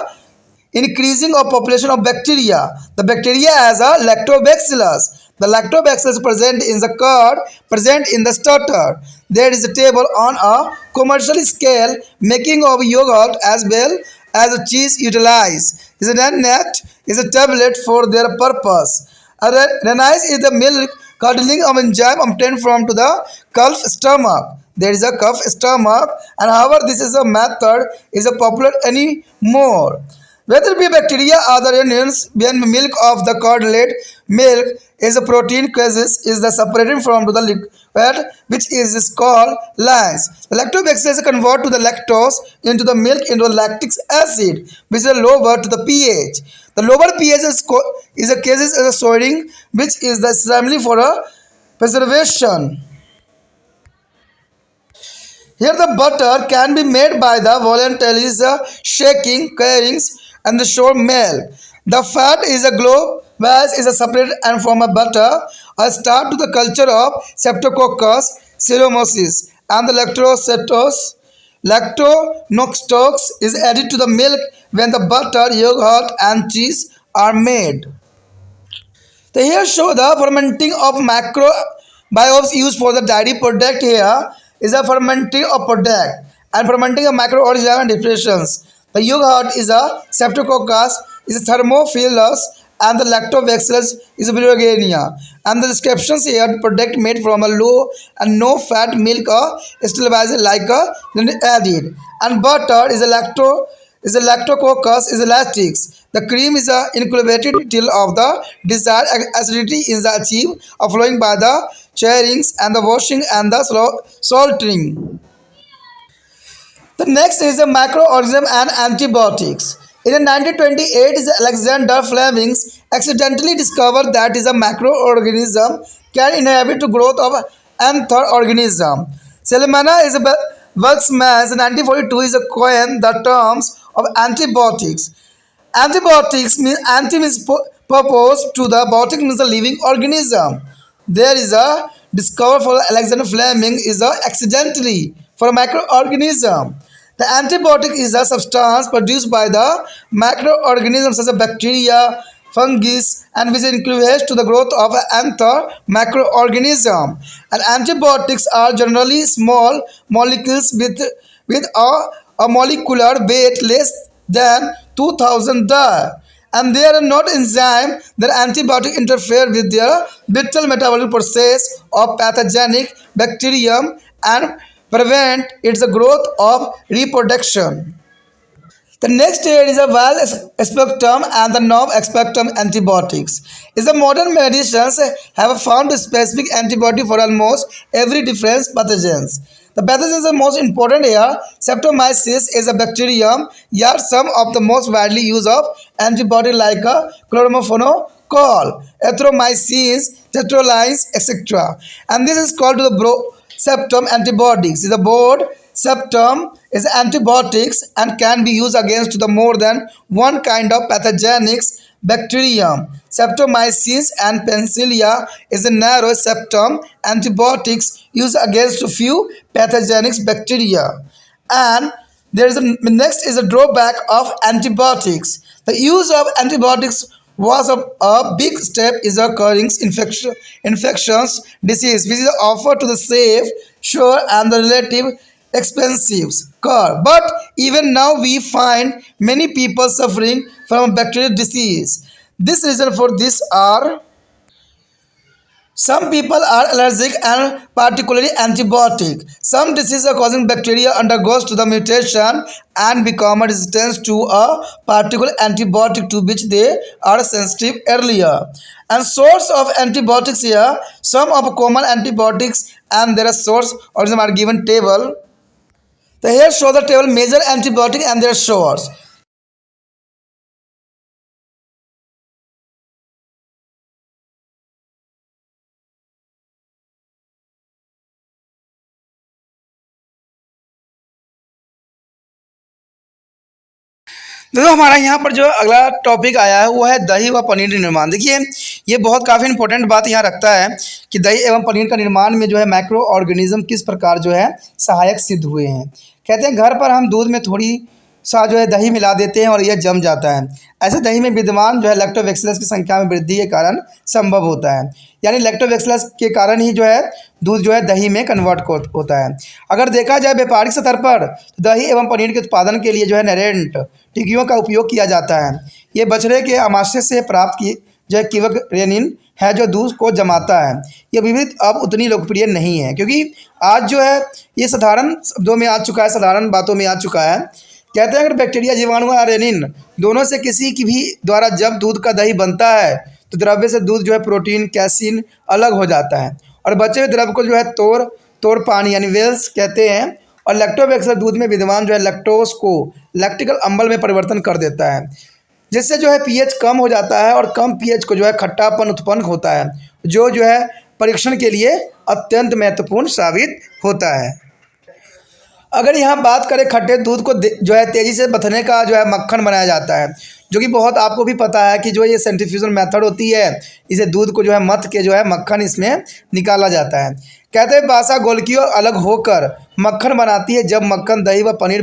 increasing of population of bacteria. The bacteria as a lactobacillus. The lactobacillus present in the curd, present in the starter. There is a table on a commercial scale making of yogurt as well as a cheese utilized. Is a net is a tablet for their purpose. A renise is the milk curdling of enzyme obtained from to the calf stomach. There is a calf stomach, and however this is a method is a popular anymore. Whether it be bacteria or the onions, when milk of the curdled milk is a protein cases is the separated from to the liquid which is called lines. The lactobacillus convert to the lactose into the milk into lactic acid, which is lower to the pH. The lower pH is a cases as a soiling, which is the assembly for a preservation. Here the butter can be made by the voluntarily shaking, carrings and the shore milk. The fat is a globe whereas is a separate and from a butter. A start to the culture of Streptococcus ceremosis and the lactonoxtox is added to the milk when the butter, yogurt and cheese are made. So here show the fermenting of macrobios used for the dairy product. Here is a fermenting of product and fermenting of microorganisms and depressions. The yogurt is a Streptococcus, is a Thermophilus, and the Lactobacillus is a Bulgaria. And the descriptions here product made from a low and no fat milk or stabilizer like a added. And butter is a is a lactococcus is elastics. The cream is incubated till of the desired acidity is achieved of flowing by the charrings and the washing and the salting. The next is the microorganism and antibiotics. In 1928, Alexander Fleming accidentally discovered that is a microorganism can inhibit the growth of another organism. Salmonella is a Weltzman in 1942 is a coin the terms of antibiotics. Antibiotics means anti means purpose to the biotic means a living organism. There is a discover for Alexander Fleming is a accidentally for a microorganism. The antibiotic is a substance produced by the microorganisms such as bacteria, fungus, and which encourages to the growth of another microorganism. And antibiotics are generally small molecules with a molecular weight less than 2000 dar, and they are not enzyme that antibiotic interfere with their vital metabolic process of pathogenic bacterium and prevent its growth of reproduction. The next here is a well spectrum and the non spectrum antibiotics. Is the modern medicines have found a specific antibiotic for almost every different pathogens. The pathogens are most important here. Streptomyces is a bacterium. Yet some of the most widely used of antibiotic like chloromophonocol, erythromycin, tetralynes, etc. And this is called the septum antibiotics. The board septum is antibiotics and can be used against the more than one kind of pathogenic bacterium. Septomyces and penicillia is a narrow septum antibiotics used against a few pathogenic bacteria. And there is a next is a drawback of antibiotics. The use of antibiotics was a big step is occurring infections disease which is offered to the safe, sure and the relative expensive car. But even now we find many people suffering from bacterial disease. This reason for this are some people are allergic and particularly antibiotic. Some diseases are causing bacteria undergoes to the mutation and become resistant to a particular antibiotic to which they are sensitive earlier. And source of antibiotics here, some of common antibiotics and their source organism are given table. The here show the table major antibiotic and their source. देखो हमारा यहाँ पर जो अगला topic आया है वो है दही व पनीर निर्माण। देखिए ये बहुत काफ़ी इंपॉर्टेंट बात यहाँ रखता है कि दही एवं पनीर का निर्माण में जो है माइक्रो ऑर्गेनिज्म किस प्रकार जो है सहायक सिद्ध हुए हैं। कहते हैं घर पर हम दूध में थोड़ी सा जो है दही मिला देते हैं और यह जम जाता है। ऐसे दही में विद्यमान जो है लैक्टोबैसिलस की संख्या में वृद्धि के कारण संभव होता है। यानी लैक्टोबैसिलस के कारण ही जो है दूध जो है दही में कन्वर्ट होता है। अगर देखा जाए व्यापारिक स्तर पर तो दही एवं पनीर के उत्पादन के लिए जो है नरेंट टिक्कियों का उपयोग किया जाता है। ये बछड़े के आमाशय से प्राप्त की जो है कीवक रेनिन है जो दूध को जमाता है। ये विविध अब उतनी लोकप्रिय नहीं है क्योंकि आज जो है ये साधारण शब्दों में आ चुका है, साधारण बातों में आ चुका है। कहते हैं अगर बैक्टीरिया जीवाणु और रेनिन दोनों से किसी की भी द्वारा जब दूध का दही बनता है तो द्रव्य से दूध जो है प्रोटीन कैसीन अलग हो जाता है और बचे हुए द्रव्य को जो है तोड़ पानी यानी वेल्स कहते हैं। और लैक्टोबैसिलस दूध में विद्यमान जो है लैक्टोज को लैक्टिकल अम्ल में परिवर्तन कर देता है जिससे जो है पीएच कम हो जाता है और कम पीएच को जो है खट्टापन उत्पन्न होता है जो है परीक्षण के लिए अत्यंत महत्वपूर्ण साबित होता है। अगर यहाँ बात करें खट्टे दूध को जो है तेज़ी से बथने का जो है मक्खन बनाया जाता है जो कि बहुत आपको भी पता है कि जो ये सेंट्रीफ्यूजल मेथड होती है इसे दूध को जो है मथ के जो है मक्खन इसमें निकाला जाता है। कहते हैं बासा गोलकी और अलग होकर मक्खन बनाती है। जब मक्खन दही व पनीर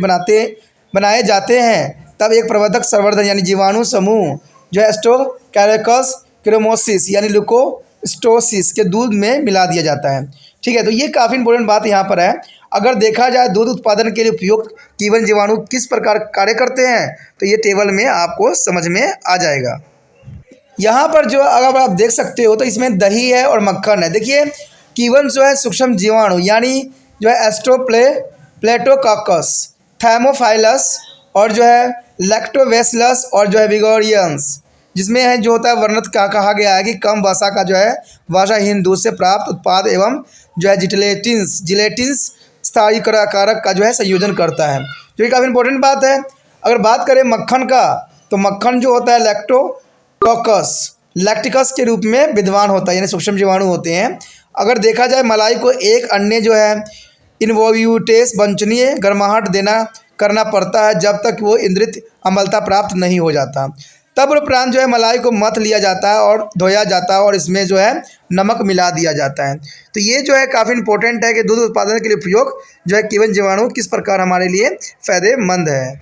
बनाए जाते हैं तब एक प्रवर्धक संवर्धन यानी जीवाणु समूह जो है स्टोकैरियोकस क्रोमोसिस यानी ल्यूकोस्टोसिस के दूध में मिला दिया जाता है। ठीक है, तो ये काफ़ी इंपॉर्टेंट बात यहाँ पर है। अगर देखा जाए दूध उत्पादन के लिए उपयुक्त कीवन जीवाणु किस प्रकार कार्य करते हैं तो ये टेबल में आपको समझ में आ जाएगा। यहाँ पर जो अगर आप देख सकते हो तो इसमें दही है और मक्खन है। देखिए कीवन जो है सूक्ष्म जीवाणु यानी जो है एस्ट्रोप्लेटोकाकस, थैमोफाइलस और जो है लैक्टोबैसिलस और जो है विगोरियंस, जिसमें है जो होता है वर्णित कहा गया है कि कम वसा का जो है वसाहीन दूध से प्राप्त उत्पाद एवं जो है जिलेटिन्स स्थायीकारक का जो है संयोजन करता है, जो कि काफ़ी इंपॉर्टेंट बात है। अगर बात करें मक्खन का, तो मक्खन जो होता है लैक्टिकस के रूप में विद्वान होता है, यानी सूक्ष्म जीवाणु होते हैं। अगर देखा जाए मलाई को एक अन्य जो है इनवोल्यूटेस वंचनीय गर्माहट करना पड़ता है जब तक वो इंद्रित अम्लता प्राप्त नहीं हो जाता। तब उपरांत जो है मलाई को मथ लिया जाता है और धोया जाता है और इसमें जो है नमक मिला दिया जाता है। तो ये जो है काफ़ी इंपॉर्टेंट है कि दूध उत्पादन के लिए उपयोग जो है केवल जीवाणु किस प्रकार हमारे लिए फ़ायदेमंद है।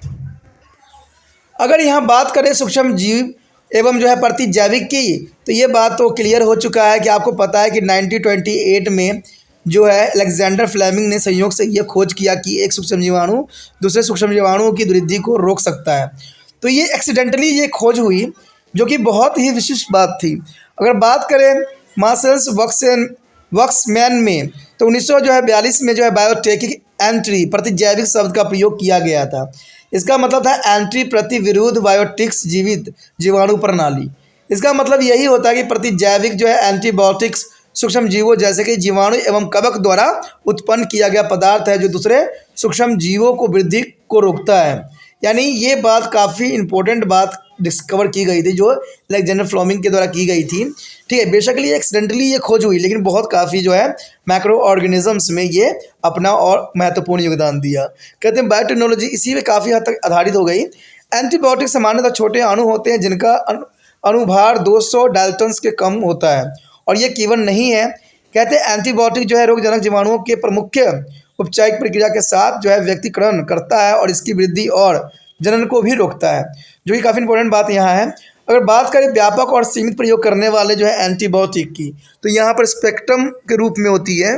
अगर यहाँ बात करें सूक्ष्म जीव एवं जो है प्रतिजैविक की, तो ये बात तो क्लियर हो चुका है कि आपको पता है कि 1928 में जो है अलेक्जेंडर फ्लेमिंग ने संयोग से ये खोज किया कि एक सूक्ष्म जीवाणु दूसरे सूक्ष्म जीवाणुओं की वृद्धि को रोक सकता है। तो ये एक्सीडेंटली ये खोज हुई, जो कि बहुत ही विशिष्ट बात थी। अगर बात करें मार्शल्स वक्समैन में, तो 1942 में जो है बायोटेकिक एंट्री प्रतिजैविक शब्द का प्रयोग किया गया था। इसका मतलब था एंट्री प्रति विरुद्ध बायोटिक्स जीवित जीवाणु प्रणाली। इसका मतलब यही होता है कि प्रतिजैविक जो है एंटीबायोटिक्स सूक्ष्म जीवों जैसे कि जीवाणु एवं कवक द्वारा उत्पन्न किया गया पदार्थ है जो दूसरे सूक्ष्म जीवों को वृद्धि को रोकता है। यानी ये बात काफ़ी इंपॉर्टेंट बात डिस्कवर की गई थी जो अलेक्जेंडर फ्लेमिंग के द्वारा की गई थी। ठीक है, बेसिकली एक्सीडेंटली ये खोज हुई, लेकिन बहुत काफ़ी जो है मैक्रो ऑर्गेनिजम्स में ये अपना और महत्वपूर्ण योगदान दिया। कहते हैं बायोटेक्नोलॉजी इसी में काफ़ी हद तक आधारित हो गई। एंटीबायोटिक सामान्यतः छोटे अणु होते हैं जिनका अणुभार 200 डाल्टन्स के कम होता है, और ये केवल नहीं है। कहते हैं एंटीबायोटिक जो है रोगजनक जीवाणुओं के प्रमुख उपचारिक प्रक्रिया के साथ जो है व्यक्तिकरण करता है और इसकी वृद्धि और जनन को भी रोकता है, जो कि काफ़ी इंपॉर्टेंट बात यहाँ है। अगर बात करें व्यापक और सीमित प्रयोग करने वाले जो है एंटीबायोटिक की, तो यहाँ पर स्पेक्ट्रम के रूप में होती है।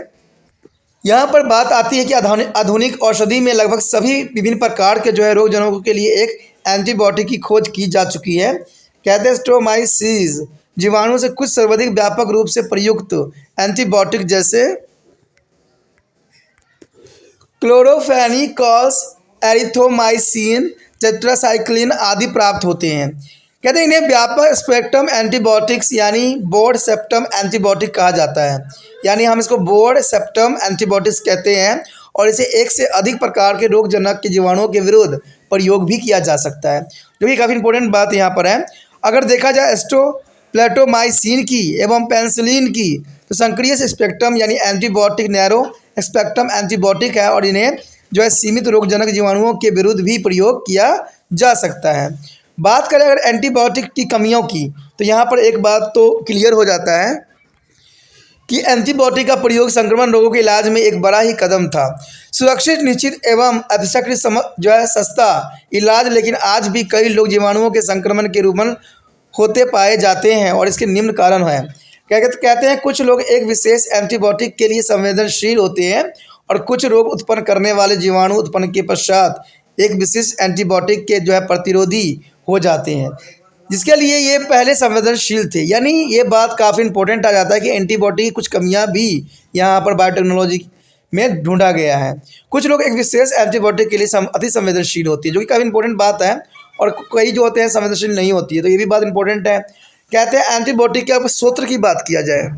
यहाँ पर बात आती है कि आधुनिक औषधि में लगभग सभी विभिन्न प्रकार के जो है रोगजनकों के लिए एक एंटीबायोटिक की खोज की जा चुकी है। कहते हैं स्ट्रोमाइसिस जीवाणु से कुछ सर्वाधिक व्यापक रूप से प्रयुक्त एंटीबायोटिक जैसे क्लोरोफेनिकॉस, एरिथ्रोमाइसिन, टेट्रासाइक्लिन आदि प्राप्त होते हैं। कहते हैं इन्हें व्यापक स्पेक्ट्रम एंटीबायोटिक्स यानी ब्रॉड स्पेक्ट्रम एंटीबायोटिक कहा जाता है। यानी हम इसको ब्रॉड स्पेक्ट्रम एंटीबायोटिक्स कहते हैं, और इसे एक से अधिक प्रकार के रोगजनक के जीवाणुओं के विरुद्ध प्रयोग भी किया जा सकता है, जो कि काफ़ी इंपॉर्टेंट बात यहाँ पर है। अगर देखा जाए एस्ट्रोप्लेटोमाइसिन की एवं पेनिसिलिन की, तो सक्रिय स्पेक्ट्रम यानी एंटीबायोटिक नैरो स्पेक्ट्रम एंटीबायोटिक है, और इन्हें जो है सीमित रोगजनक जीवाणुओं के विरुद्ध भी प्रयोग किया जा सकता है। बात करें अगर एंटीबायोटिक की कमियों की, तो यहाँ पर एक बात तो क्लियर हो जाता है कि एंटीबायोटिक का प्रयोग संक्रमण रोगों के इलाज में एक बड़ा ही कदम था। सुरक्षित, निश्चित एवं अपेक्षाकृत जो है सस्ता इलाज, लेकिन आज भी कई लोग जीवाणुओं के संक्रमण के रूपन होते पाए जाते हैं, और इसके निम्न कारण हैं। कहते हैं कुछ लोग एक विशेष एंटीबायोटिक के लिए संवेदनशील होते हैं, और कुछ रोग उत्पन्न करने वाले जीवाणु उत्पन्न के पश्चात एक विशेष एंटीबायोटिक के जो है प्रतिरोधी हो जाते हैं, जिसके लिए ये पहले संवेदनशील थे। यानी ये बात काफ़ी इंपॉर्टेंट आ जाता है कि एंटीबायोटिक की कुछ कमियां भी यहाँ पर बायोटेक्नोलॉजी में ढूंढा गया है। कुछ लोग एक विशेष एंटीबायोटिक के लिए अति संवेदनशील होती है, जो कि काफ़ी इंपॉर्टेंट बात है, और कई जो होते हैं संवेदनशील नहीं होती है, तो ये भी बात इंपॉर्टेंट है। कहते हैं एंटीबायोटिक के अब सूत्र की बात किया जाए।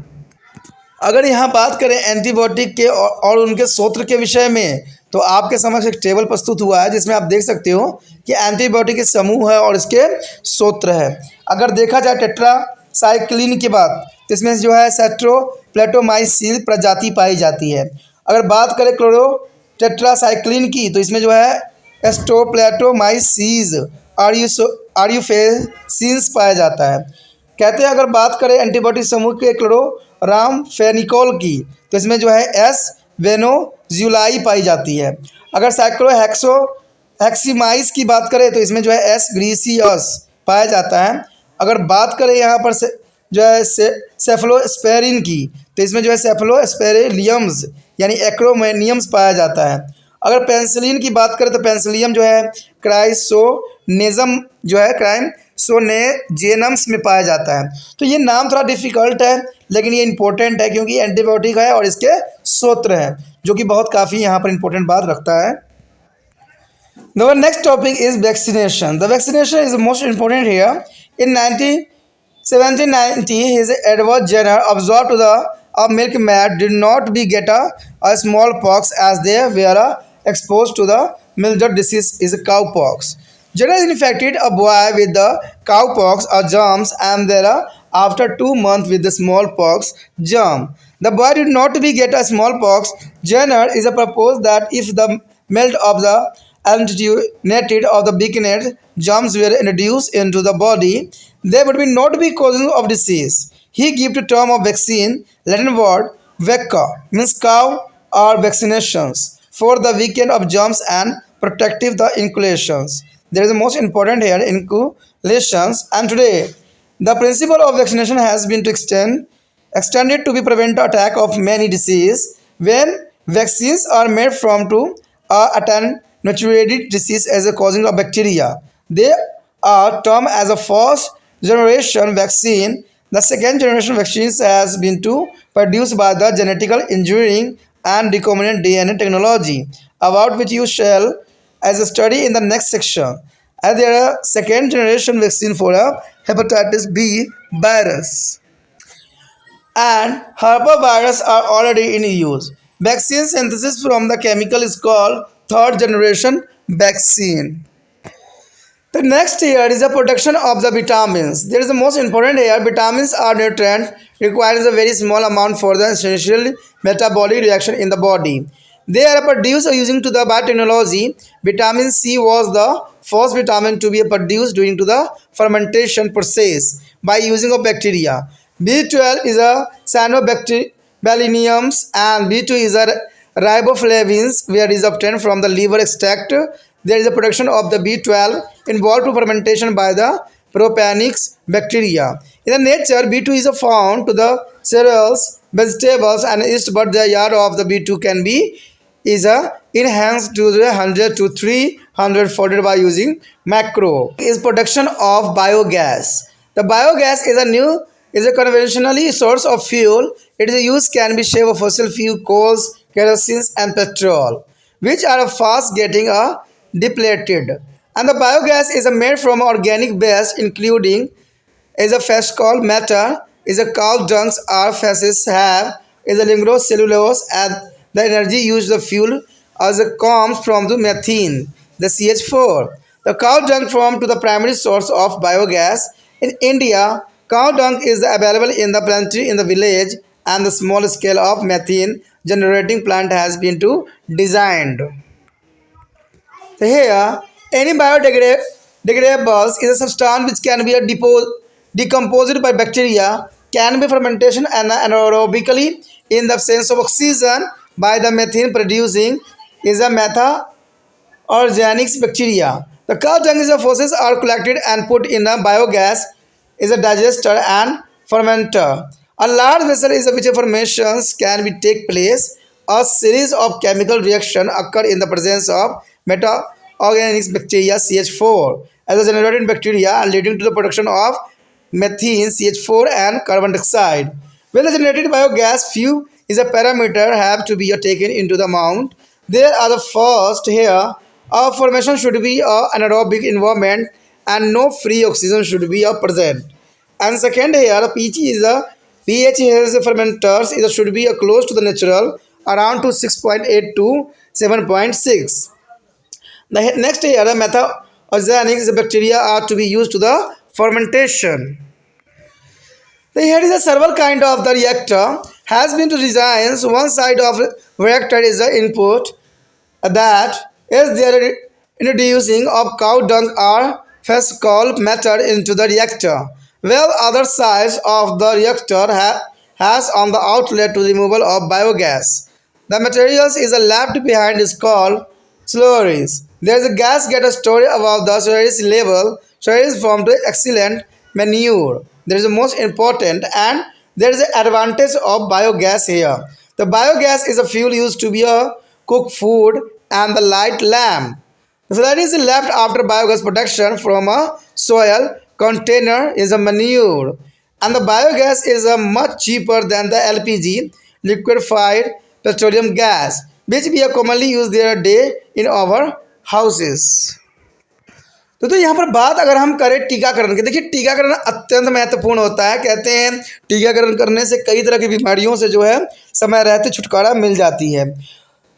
अगर यहाँ बात करें एंटीबायोटिक के और उनके सूत्र के विषय में, तो आपके समक्ष एक टेबल प्रस्तुत हुआ है जिसमें आप देख सकते हो कि एंटीबायोटिक के समूह है और इसके सूत्र है। अगर देखा जाए टेट्रासाइक्लिन की बात, तो इसमें जो है सेट्रोप्लेटोमाइसिन प्रजाति पाई जाती है। अगर बात करें क्लोरोटेट्रासाइक्लिन की, तो इसमें जो है एस्ट्रोप्लेटोमाइसिस आर्यूफेसिन्स पाया जाता है। कहते हैं अगर बात करें एंटीबायोटिक समूह के क्लोरामफेनिकोल की, तो इसमें जो है एस वेनोजुलाई पाई जाती है। अगर साइक्लोहेक्सीमाइस की बात करें, तो इसमें जो है एस ग्रीसियस पाया जाता है। अगर बात करें यहाँ पर जो है सेफलोस्पेरिन की, तो इसमें जो है सेफलोस्पेरिलियम्स यानी एक्रोमोनियम्स पाया जाता है। अगर पेनिसिलिन की बात करें, तो पेनिसिलियम जो है क्राइसोनेजम जो है क्राइसोनेजेनम्स में पाया जाता है। तो ये नाम थोड़ा डिफ़िकल्ट है, लेकिन ये इंपॉर्टेंट है क्योंकि एंटीबायोटिक है और इसके सूत्र हैं, जो कि बहुत काफ़ी यहाँ पर इंपॉर्टेंट बात रखता है। Now, our next topic is vaccination. The vaccination is the most important here. In 1790, his Edward Jenner observed to the milkmaid did not be get a smallpox as they were exposed to the mildew disease is cowpox. Jenner infected a boy with the cowpox or germs and there after 2 months with the smallpox germ. The boy did not be get a smallpox. Jenner is a proposed that if the melt of the altitude of the beacon germs were introduced into the body, they would be not be causes of disease. He gave the term of vaccine, Latin word vacca, means cow or vaccinations, for the weekend of germs and protective the inoculations. There is the most important here, inoculations, and today the principle of vaccination has been to extended to be prevent attack of many disease. When vaccines are made from to attenuated disease as a causing of bacteria, they are termed as a first generation vaccine. The second generation vaccines has been to produced by the genetical engineering and recombinant DNA technology, about which you shall as a study in the next section. And there are second generation vaccine for a hepatitis B virus and herpesvirus are already in use. Vaccine synthesis from the chemical is called third generation vaccine. The next here is the production of the vitamins. There is the most important here. Vitamins are nutrients requires a very small amount for the essential metabolic reaction in the body. They are produced using to the biotechnology. Vitamin C was the first vitamin to be produced during to the fermentation process by using of bacteria. B12 is a cyanobacterium and B2 is a riboflavins where it is obtained from the liver extract. There is a production of the B12 involved to fermentation by the propanics bacteria. In the nature, B2 is found to the cereals, vegetables and yeast, but the yard of the B2 can be is enhanced to the 100 to 300 folded by using macro. Is production of biogas. The biogas is a conventionally source of fuel. Its use can be shave of fossil fuel, coals, kerosene and petrol, which are fast getting depleted. And the biogas is made from organic waste, including is a called matter, is a cow dungs or feces have is a cellulose and the energy used the fuel as it comes from the methane, the CH4. The cow dung form to the primary source of biogas. In India, cow dung is available in the plenty in the village and the small scale of methane generating plant has been to designed. So here, any biodegradables is a substance which can be decomposed by bacteria, can be fermentation and anaerobically in the absence of oxygen by the methane producing is a organics bacteria. The cow dung is a forces are collected and put in a biogas is a digester and fermenter. A large vessel is a which formations can be take place. A series of chemical reaction occur in the presence of meta-organic bacteria CH4 as a generated bacteria and leading to the production of methane CH4 and carbon dioxide. When the generated biogas few is a parameter have to be taken into the account. There are the first here. Our formation should be a anaerobic environment and no free oxygen should be present. And second here, the pH has fermenters is should be close to the natural around to 6.8 to 7.6. The next here, the metaorganic bacteria are to be used to the fermentation. Here is a several kind of the reactor has been to design. So one side of reactor is the input that is there introducing of cow dung or fecal matter into the reactor. Well, other sides of the reactor has on the outlet to removal of biogas. The materials is left behind is called slurries. There is a gas get a story about the slurries level. Slurries form to excellent manure. There is the most important and there is an advantage of biogas here. The biogas is a fuel used to be a cook food and the light lamp. So that is left after biogas production from a soil container is a manure. And the biogas is a much cheaper than the LPG, liquefied petroleum gas, which we are commonly use their day in our houses. तो यहाँ पर बात अगर हम करें टीकाकरण की, देखिए टीकाकरण अत्यंत महत्वपूर्ण होता है। कहते हैं टीकाकरण करने से कई तरह की बीमारियों से जो है समय रहते छुटकारा मिल जाती है।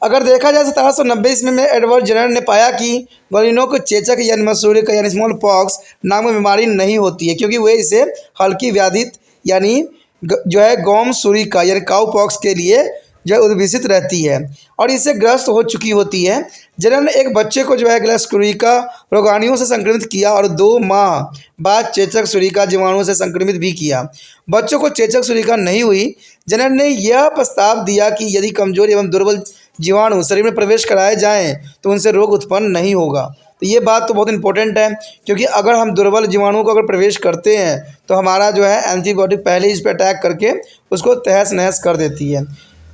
अगर देखा जाए 1790 ईस्वी में एडवर्ड जेनर ने पाया कि गौरिनों को चेचक यानी मसूड़े का यानी स्मॉल पॉक्स नाम की बीमारी नहीं होती है, क्योंकि वे इसे हल्की व्याधि यानी जो है गौम सूरी का यानी काउ पॉक्स के लिए जो है उद्भिसित रहती है और इससे ग्रस्त हो चुकी होती है। जेनर ने एक बच्चे को जो है ग्लास्कुरिका रोगाणुओं से संक्रमित किया और 2 माह बाद चेचक सुरिका जीवाणु से संक्रमित भी किया। बच्चों को चेचक सुरिका नहीं हुई। जेनर ने यह प्रस्ताव दिया कि यदि कमजोर एवं दुर्बल जीवाणु शरीर में प्रवेश कराए जाएं तो उनसे रोग उत्पन्न नहीं होगा। तो ये बात तो बहुत इंपॉर्टेंट है, क्योंकि अगर हम दुर्बल जीवाणु को अगर प्रवेश करते हैं तो हमारा जो है एंटीबॉडी पहले इस पर अटैक करके उसको तहस नहस कर देती है।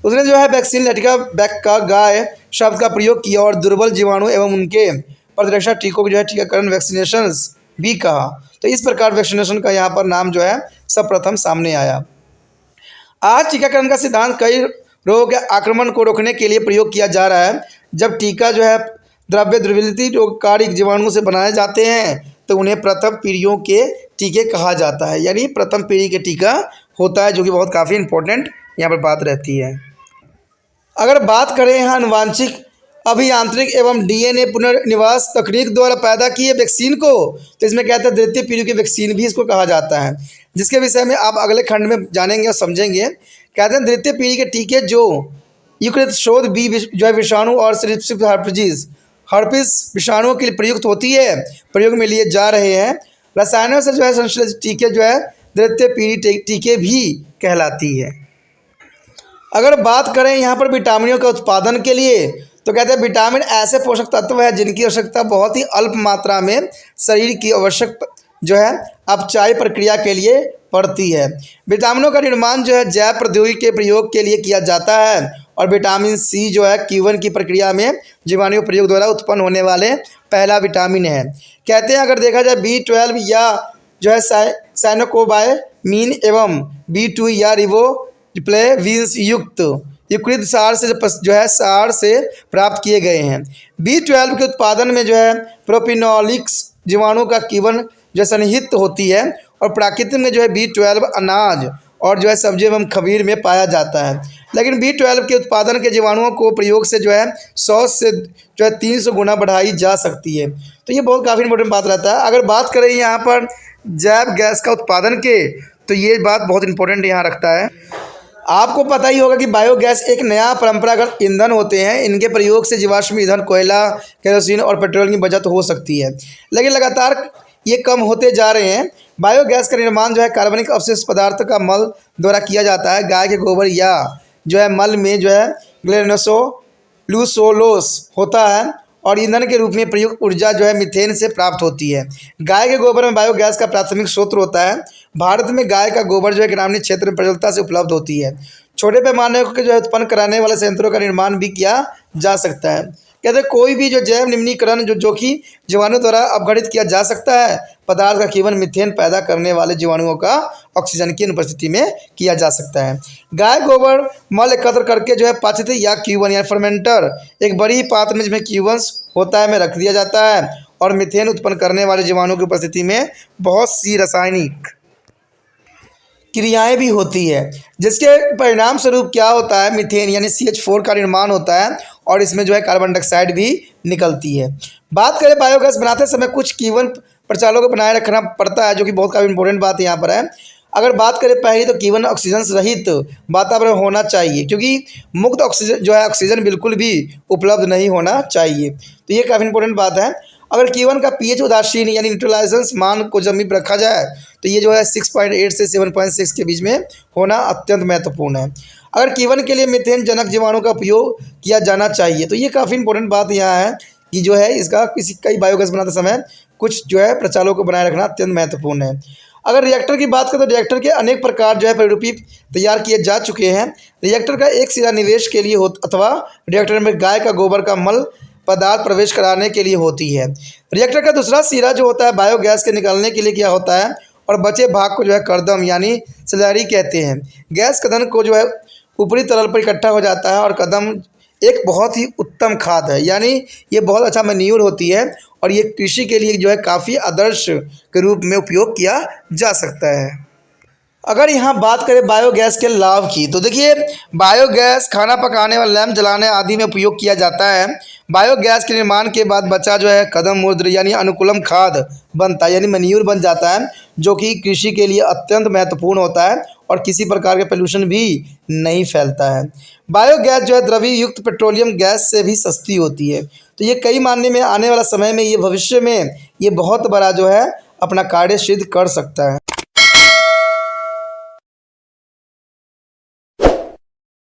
उसने जो है वैक्सीन लेटिका बैक का गाय शब्द का प्रयोग किया और दुर्बल जीवाणु एवं उनके प्रतिरक्षा टीकों को जो है टीकाकरण वैक्सीनेशंस भी कहा। तो इस प्रकार वैक्सीनेशन का यहाँ पर नाम जो है सर्वप्रथम सामने आया। आज टीकाकरण का सिद्धांत कई रोगों के आक्रमण को रोकने के लिए प्रयोग किया जा रहा है। जब टीका जो है द्रव्य द्रव्यलित रोगकारी जीवाणु से बनाए जाते हैं तो उन्हें प्रथम पीढ़ियों के टीके कहा जाता है, यानी प्रथम पीढ़ी के टीका होता है, जो कि बहुत काफ़ी इंपॉर्टेंट यहाँ पर बात रहती है। अगर बात करें यहाँ अनुवांशिक अभियांत्रिक एवं डीएनए पुनर्निवास तकनीक द्वारा पैदा किए वैक्सीन को, तो इसमें कहते हैं द्वितीय पीढ़ी की वैक्सीन भी इसको कहा जाता है, जिसके विषय में आप अगले खंड में जानेंगे और समझेंगे। कहते हैं द्वितीय पीढ़ी के टीके जो युकृत शोध बी जो है विषाणु और हर्पिस विषाणुओं के लिए प्रयुक्त होती है, प्रयोग में लिए जा रहे हैं। रसायनों से जो है संश्लेषित टीके जो है द्वितीय पीढ़ी टीके भी कहलाती है। अगर बात करें यहाँ पर विटामिनों के उत्पादन के लिए, तो कहते हैं विटामिन ऐसे पोषक तत्व है जिनकी आवश्यकता बहुत ही अल्प मात्रा में शरीर की आवश्यक जो है अपचायी प्रक्रिया के लिए पड़ती है। विटामिनों का निर्माण जो है जैव प्रौद्योगिकी के प्रयोग के लिए किया जाता है और विटामिन सी जो है Q1 की प्रक्रिया में जीवाणु प्रयोग द्वारा उत्पन्न होने वाले पहला विटामिन है। कहते हैं अगर देखा जाए B12 या जो है साइनोकोबायमीन एवं B2 या रिबोफ्लेविन्स युक्त युकृत सार से जो है सार से प्राप्त किए गए हैं। B12 के उत्पादन में जो है प्रोपिनोलिक्स जीवाणु का Q1 जो सन्निहित होती है और प्राकृतिक में जो है B12 अनाज और जो है सब्जी एवं खमीर में पाया जाता है। लेकिन B12 के उत्पादन के जीवाणुओं को प्रयोग से जो है 100 से जो है 300 गुना बढ़ाई जा सकती है। तो ये बहुत काफ़ी इंपॉर्टेंट बात रहता है। अगर बात करें यहाँ पर जैव गैस का उत्पादन के, तो ये बात बहुत इंपॉर्टेंट यहाँ रखता है। आपको पता ही होगा कि बायोगैस एक नया परंपरागत ईंधन होते हैं। इनके प्रयोग से जीवाश्म ईंधन, कोयला, केरोसिन और पेट्रोल की बचत हो सकती है, लेकिन लगातार ये कम होते जा रहे हैं। बायोगैस का निर्माण जो है कार्बनिक अवशिष्ट पदार्थ का मल द्वारा किया जाता है। गाय के गोबर या जो है मल में जो है ग्लेनोसोलूसोलोस होता है और ईंधन के रूप में प्रयुक्त ऊर्जा जो है मीथेन से प्राप्त होती है। गाय के गोबर में बायोगैस का प्राथमिक स्रोत होता है। भारत में गाय का गोबर जो है ग्रामीण क्षेत्र में प्रबलता से उपलब्ध होती है। छोटे पैमाने के जो है उत्पन्न कराने वाले संयंत्रों का निर्माण भी किया जा सकता है। कहते हैं कोई भी जो जैव निम्नीकरण जो कि जीवाणु द्वारा अपघटित किया जा सकता है पदार्थ का केवल मीथेन पैदा करने वाले जीवाणुओं का ऑक्सीजन की अनुपस्थिति में किया जा सकता है। गाय गोबर मल एकत्र करके जो है पाचित या Q1 या फर्मेंटर एक बड़ी पात्र में जिसमें Q1 होता है में रख दिया जाता है और मीथेन उत्पन्न करने वाले जीवाणु की उपस्थिति में बहुत सी रासायनिक क्रियाएं भी होती है, जिसके परिणाम स्वरूप क्या होता है मीथेन यानी CH4 का निर्माण होता है और इसमें जो है कार्बन डाइऑक्साइड भी निकलती है। बात करें बायोगैस बनाते समय कुछ Q1 प्रचालों को बनाए रखना पड़ता है, जो कि बहुत काफ़ी इंपॉर्टेंट बात यहाँ पर है। अगर बात करें पहली तो Q1 ऑक्सीजन रहित वातावरण होना चाहिए, क्योंकि मुक्त ऑक्सीजन जो है ऑक्सीजन बिल्कुल भी उपलब्ध नहीं होना चाहिए। तो ये काफ़ी इंपॉर्टेंट बात है। अगर Q1 का pH उदासीन यानी न्यूट्रलाइजेशन मान को जमीन पर रखा जाए तो ये जो है 6.8 से 7.6 के बीच में होना अत्यंत महत्वपूर्ण है। अगर Q1 के लिए मीथेन जनक जीवाणु का उपयोग किया जाना चाहिए, तो ये काफ़ी इंपॉर्टेंट बात यहाँ है कि जो है इसका कई बायोगैस बनाते समय कुछ जो है प्रचालों को बनाए रखना अत्यंत महत्वपूर्ण है। अगर रिएक्टर की बात करें तो रिएक्टर के अनेक प्रकार जो है प्रतिरूपी तैयार किए जा चुके हैं। रिएक्टर का एक सिरा निवेश के लिए अथवा रिएक्टर में गाय का गोबर का मल पदार्थ प्रवेश कराने के लिए होती है। रिएक्टर का दूसरा सिरा जो होता है बायोगैस के निकालने के लिए क्या होता है और बचे भाग को जो है कर्दम यानी स्लरी कहते हैं। गैस कदम को जो है ऊपरी तरल पर इकट्ठा हो जाता है और कदम एक बहुत ही उत्तम खाद है, यानी ये बहुत अच्छा मैन्योर होती है और ये कृषि के लिए जो है काफ़ी आदर्श के रूप में उपयोग किया जा सकता है। अगर यहाँ बात करें बायोगैस के लाभ की, तो देखिए बायोगैस खाना पकाने व लैंप जलाने आदि में उपयोग किया जाता है। बायोगैस के निर्माण के बाद बचा जो है कदम मूत्र यानी अनुकूलम खाद बनता है, यानी मैन्यूर बन जाता है, जो कि कृषि के लिए अत्यंत महत्वपूर्ण होता है और किसी प्रकार के पोल्यूशन भी नहीं फैलता है। बायोगैस जो है द्रवी युक्त पेट्रोलियम गैस से भी सस्ती होती है, तो ये कई मायने में आने वाला समय में ये भविष्य में ये बहुत बड़ा जो है अपना कार्य सिद्ध कर सकता है।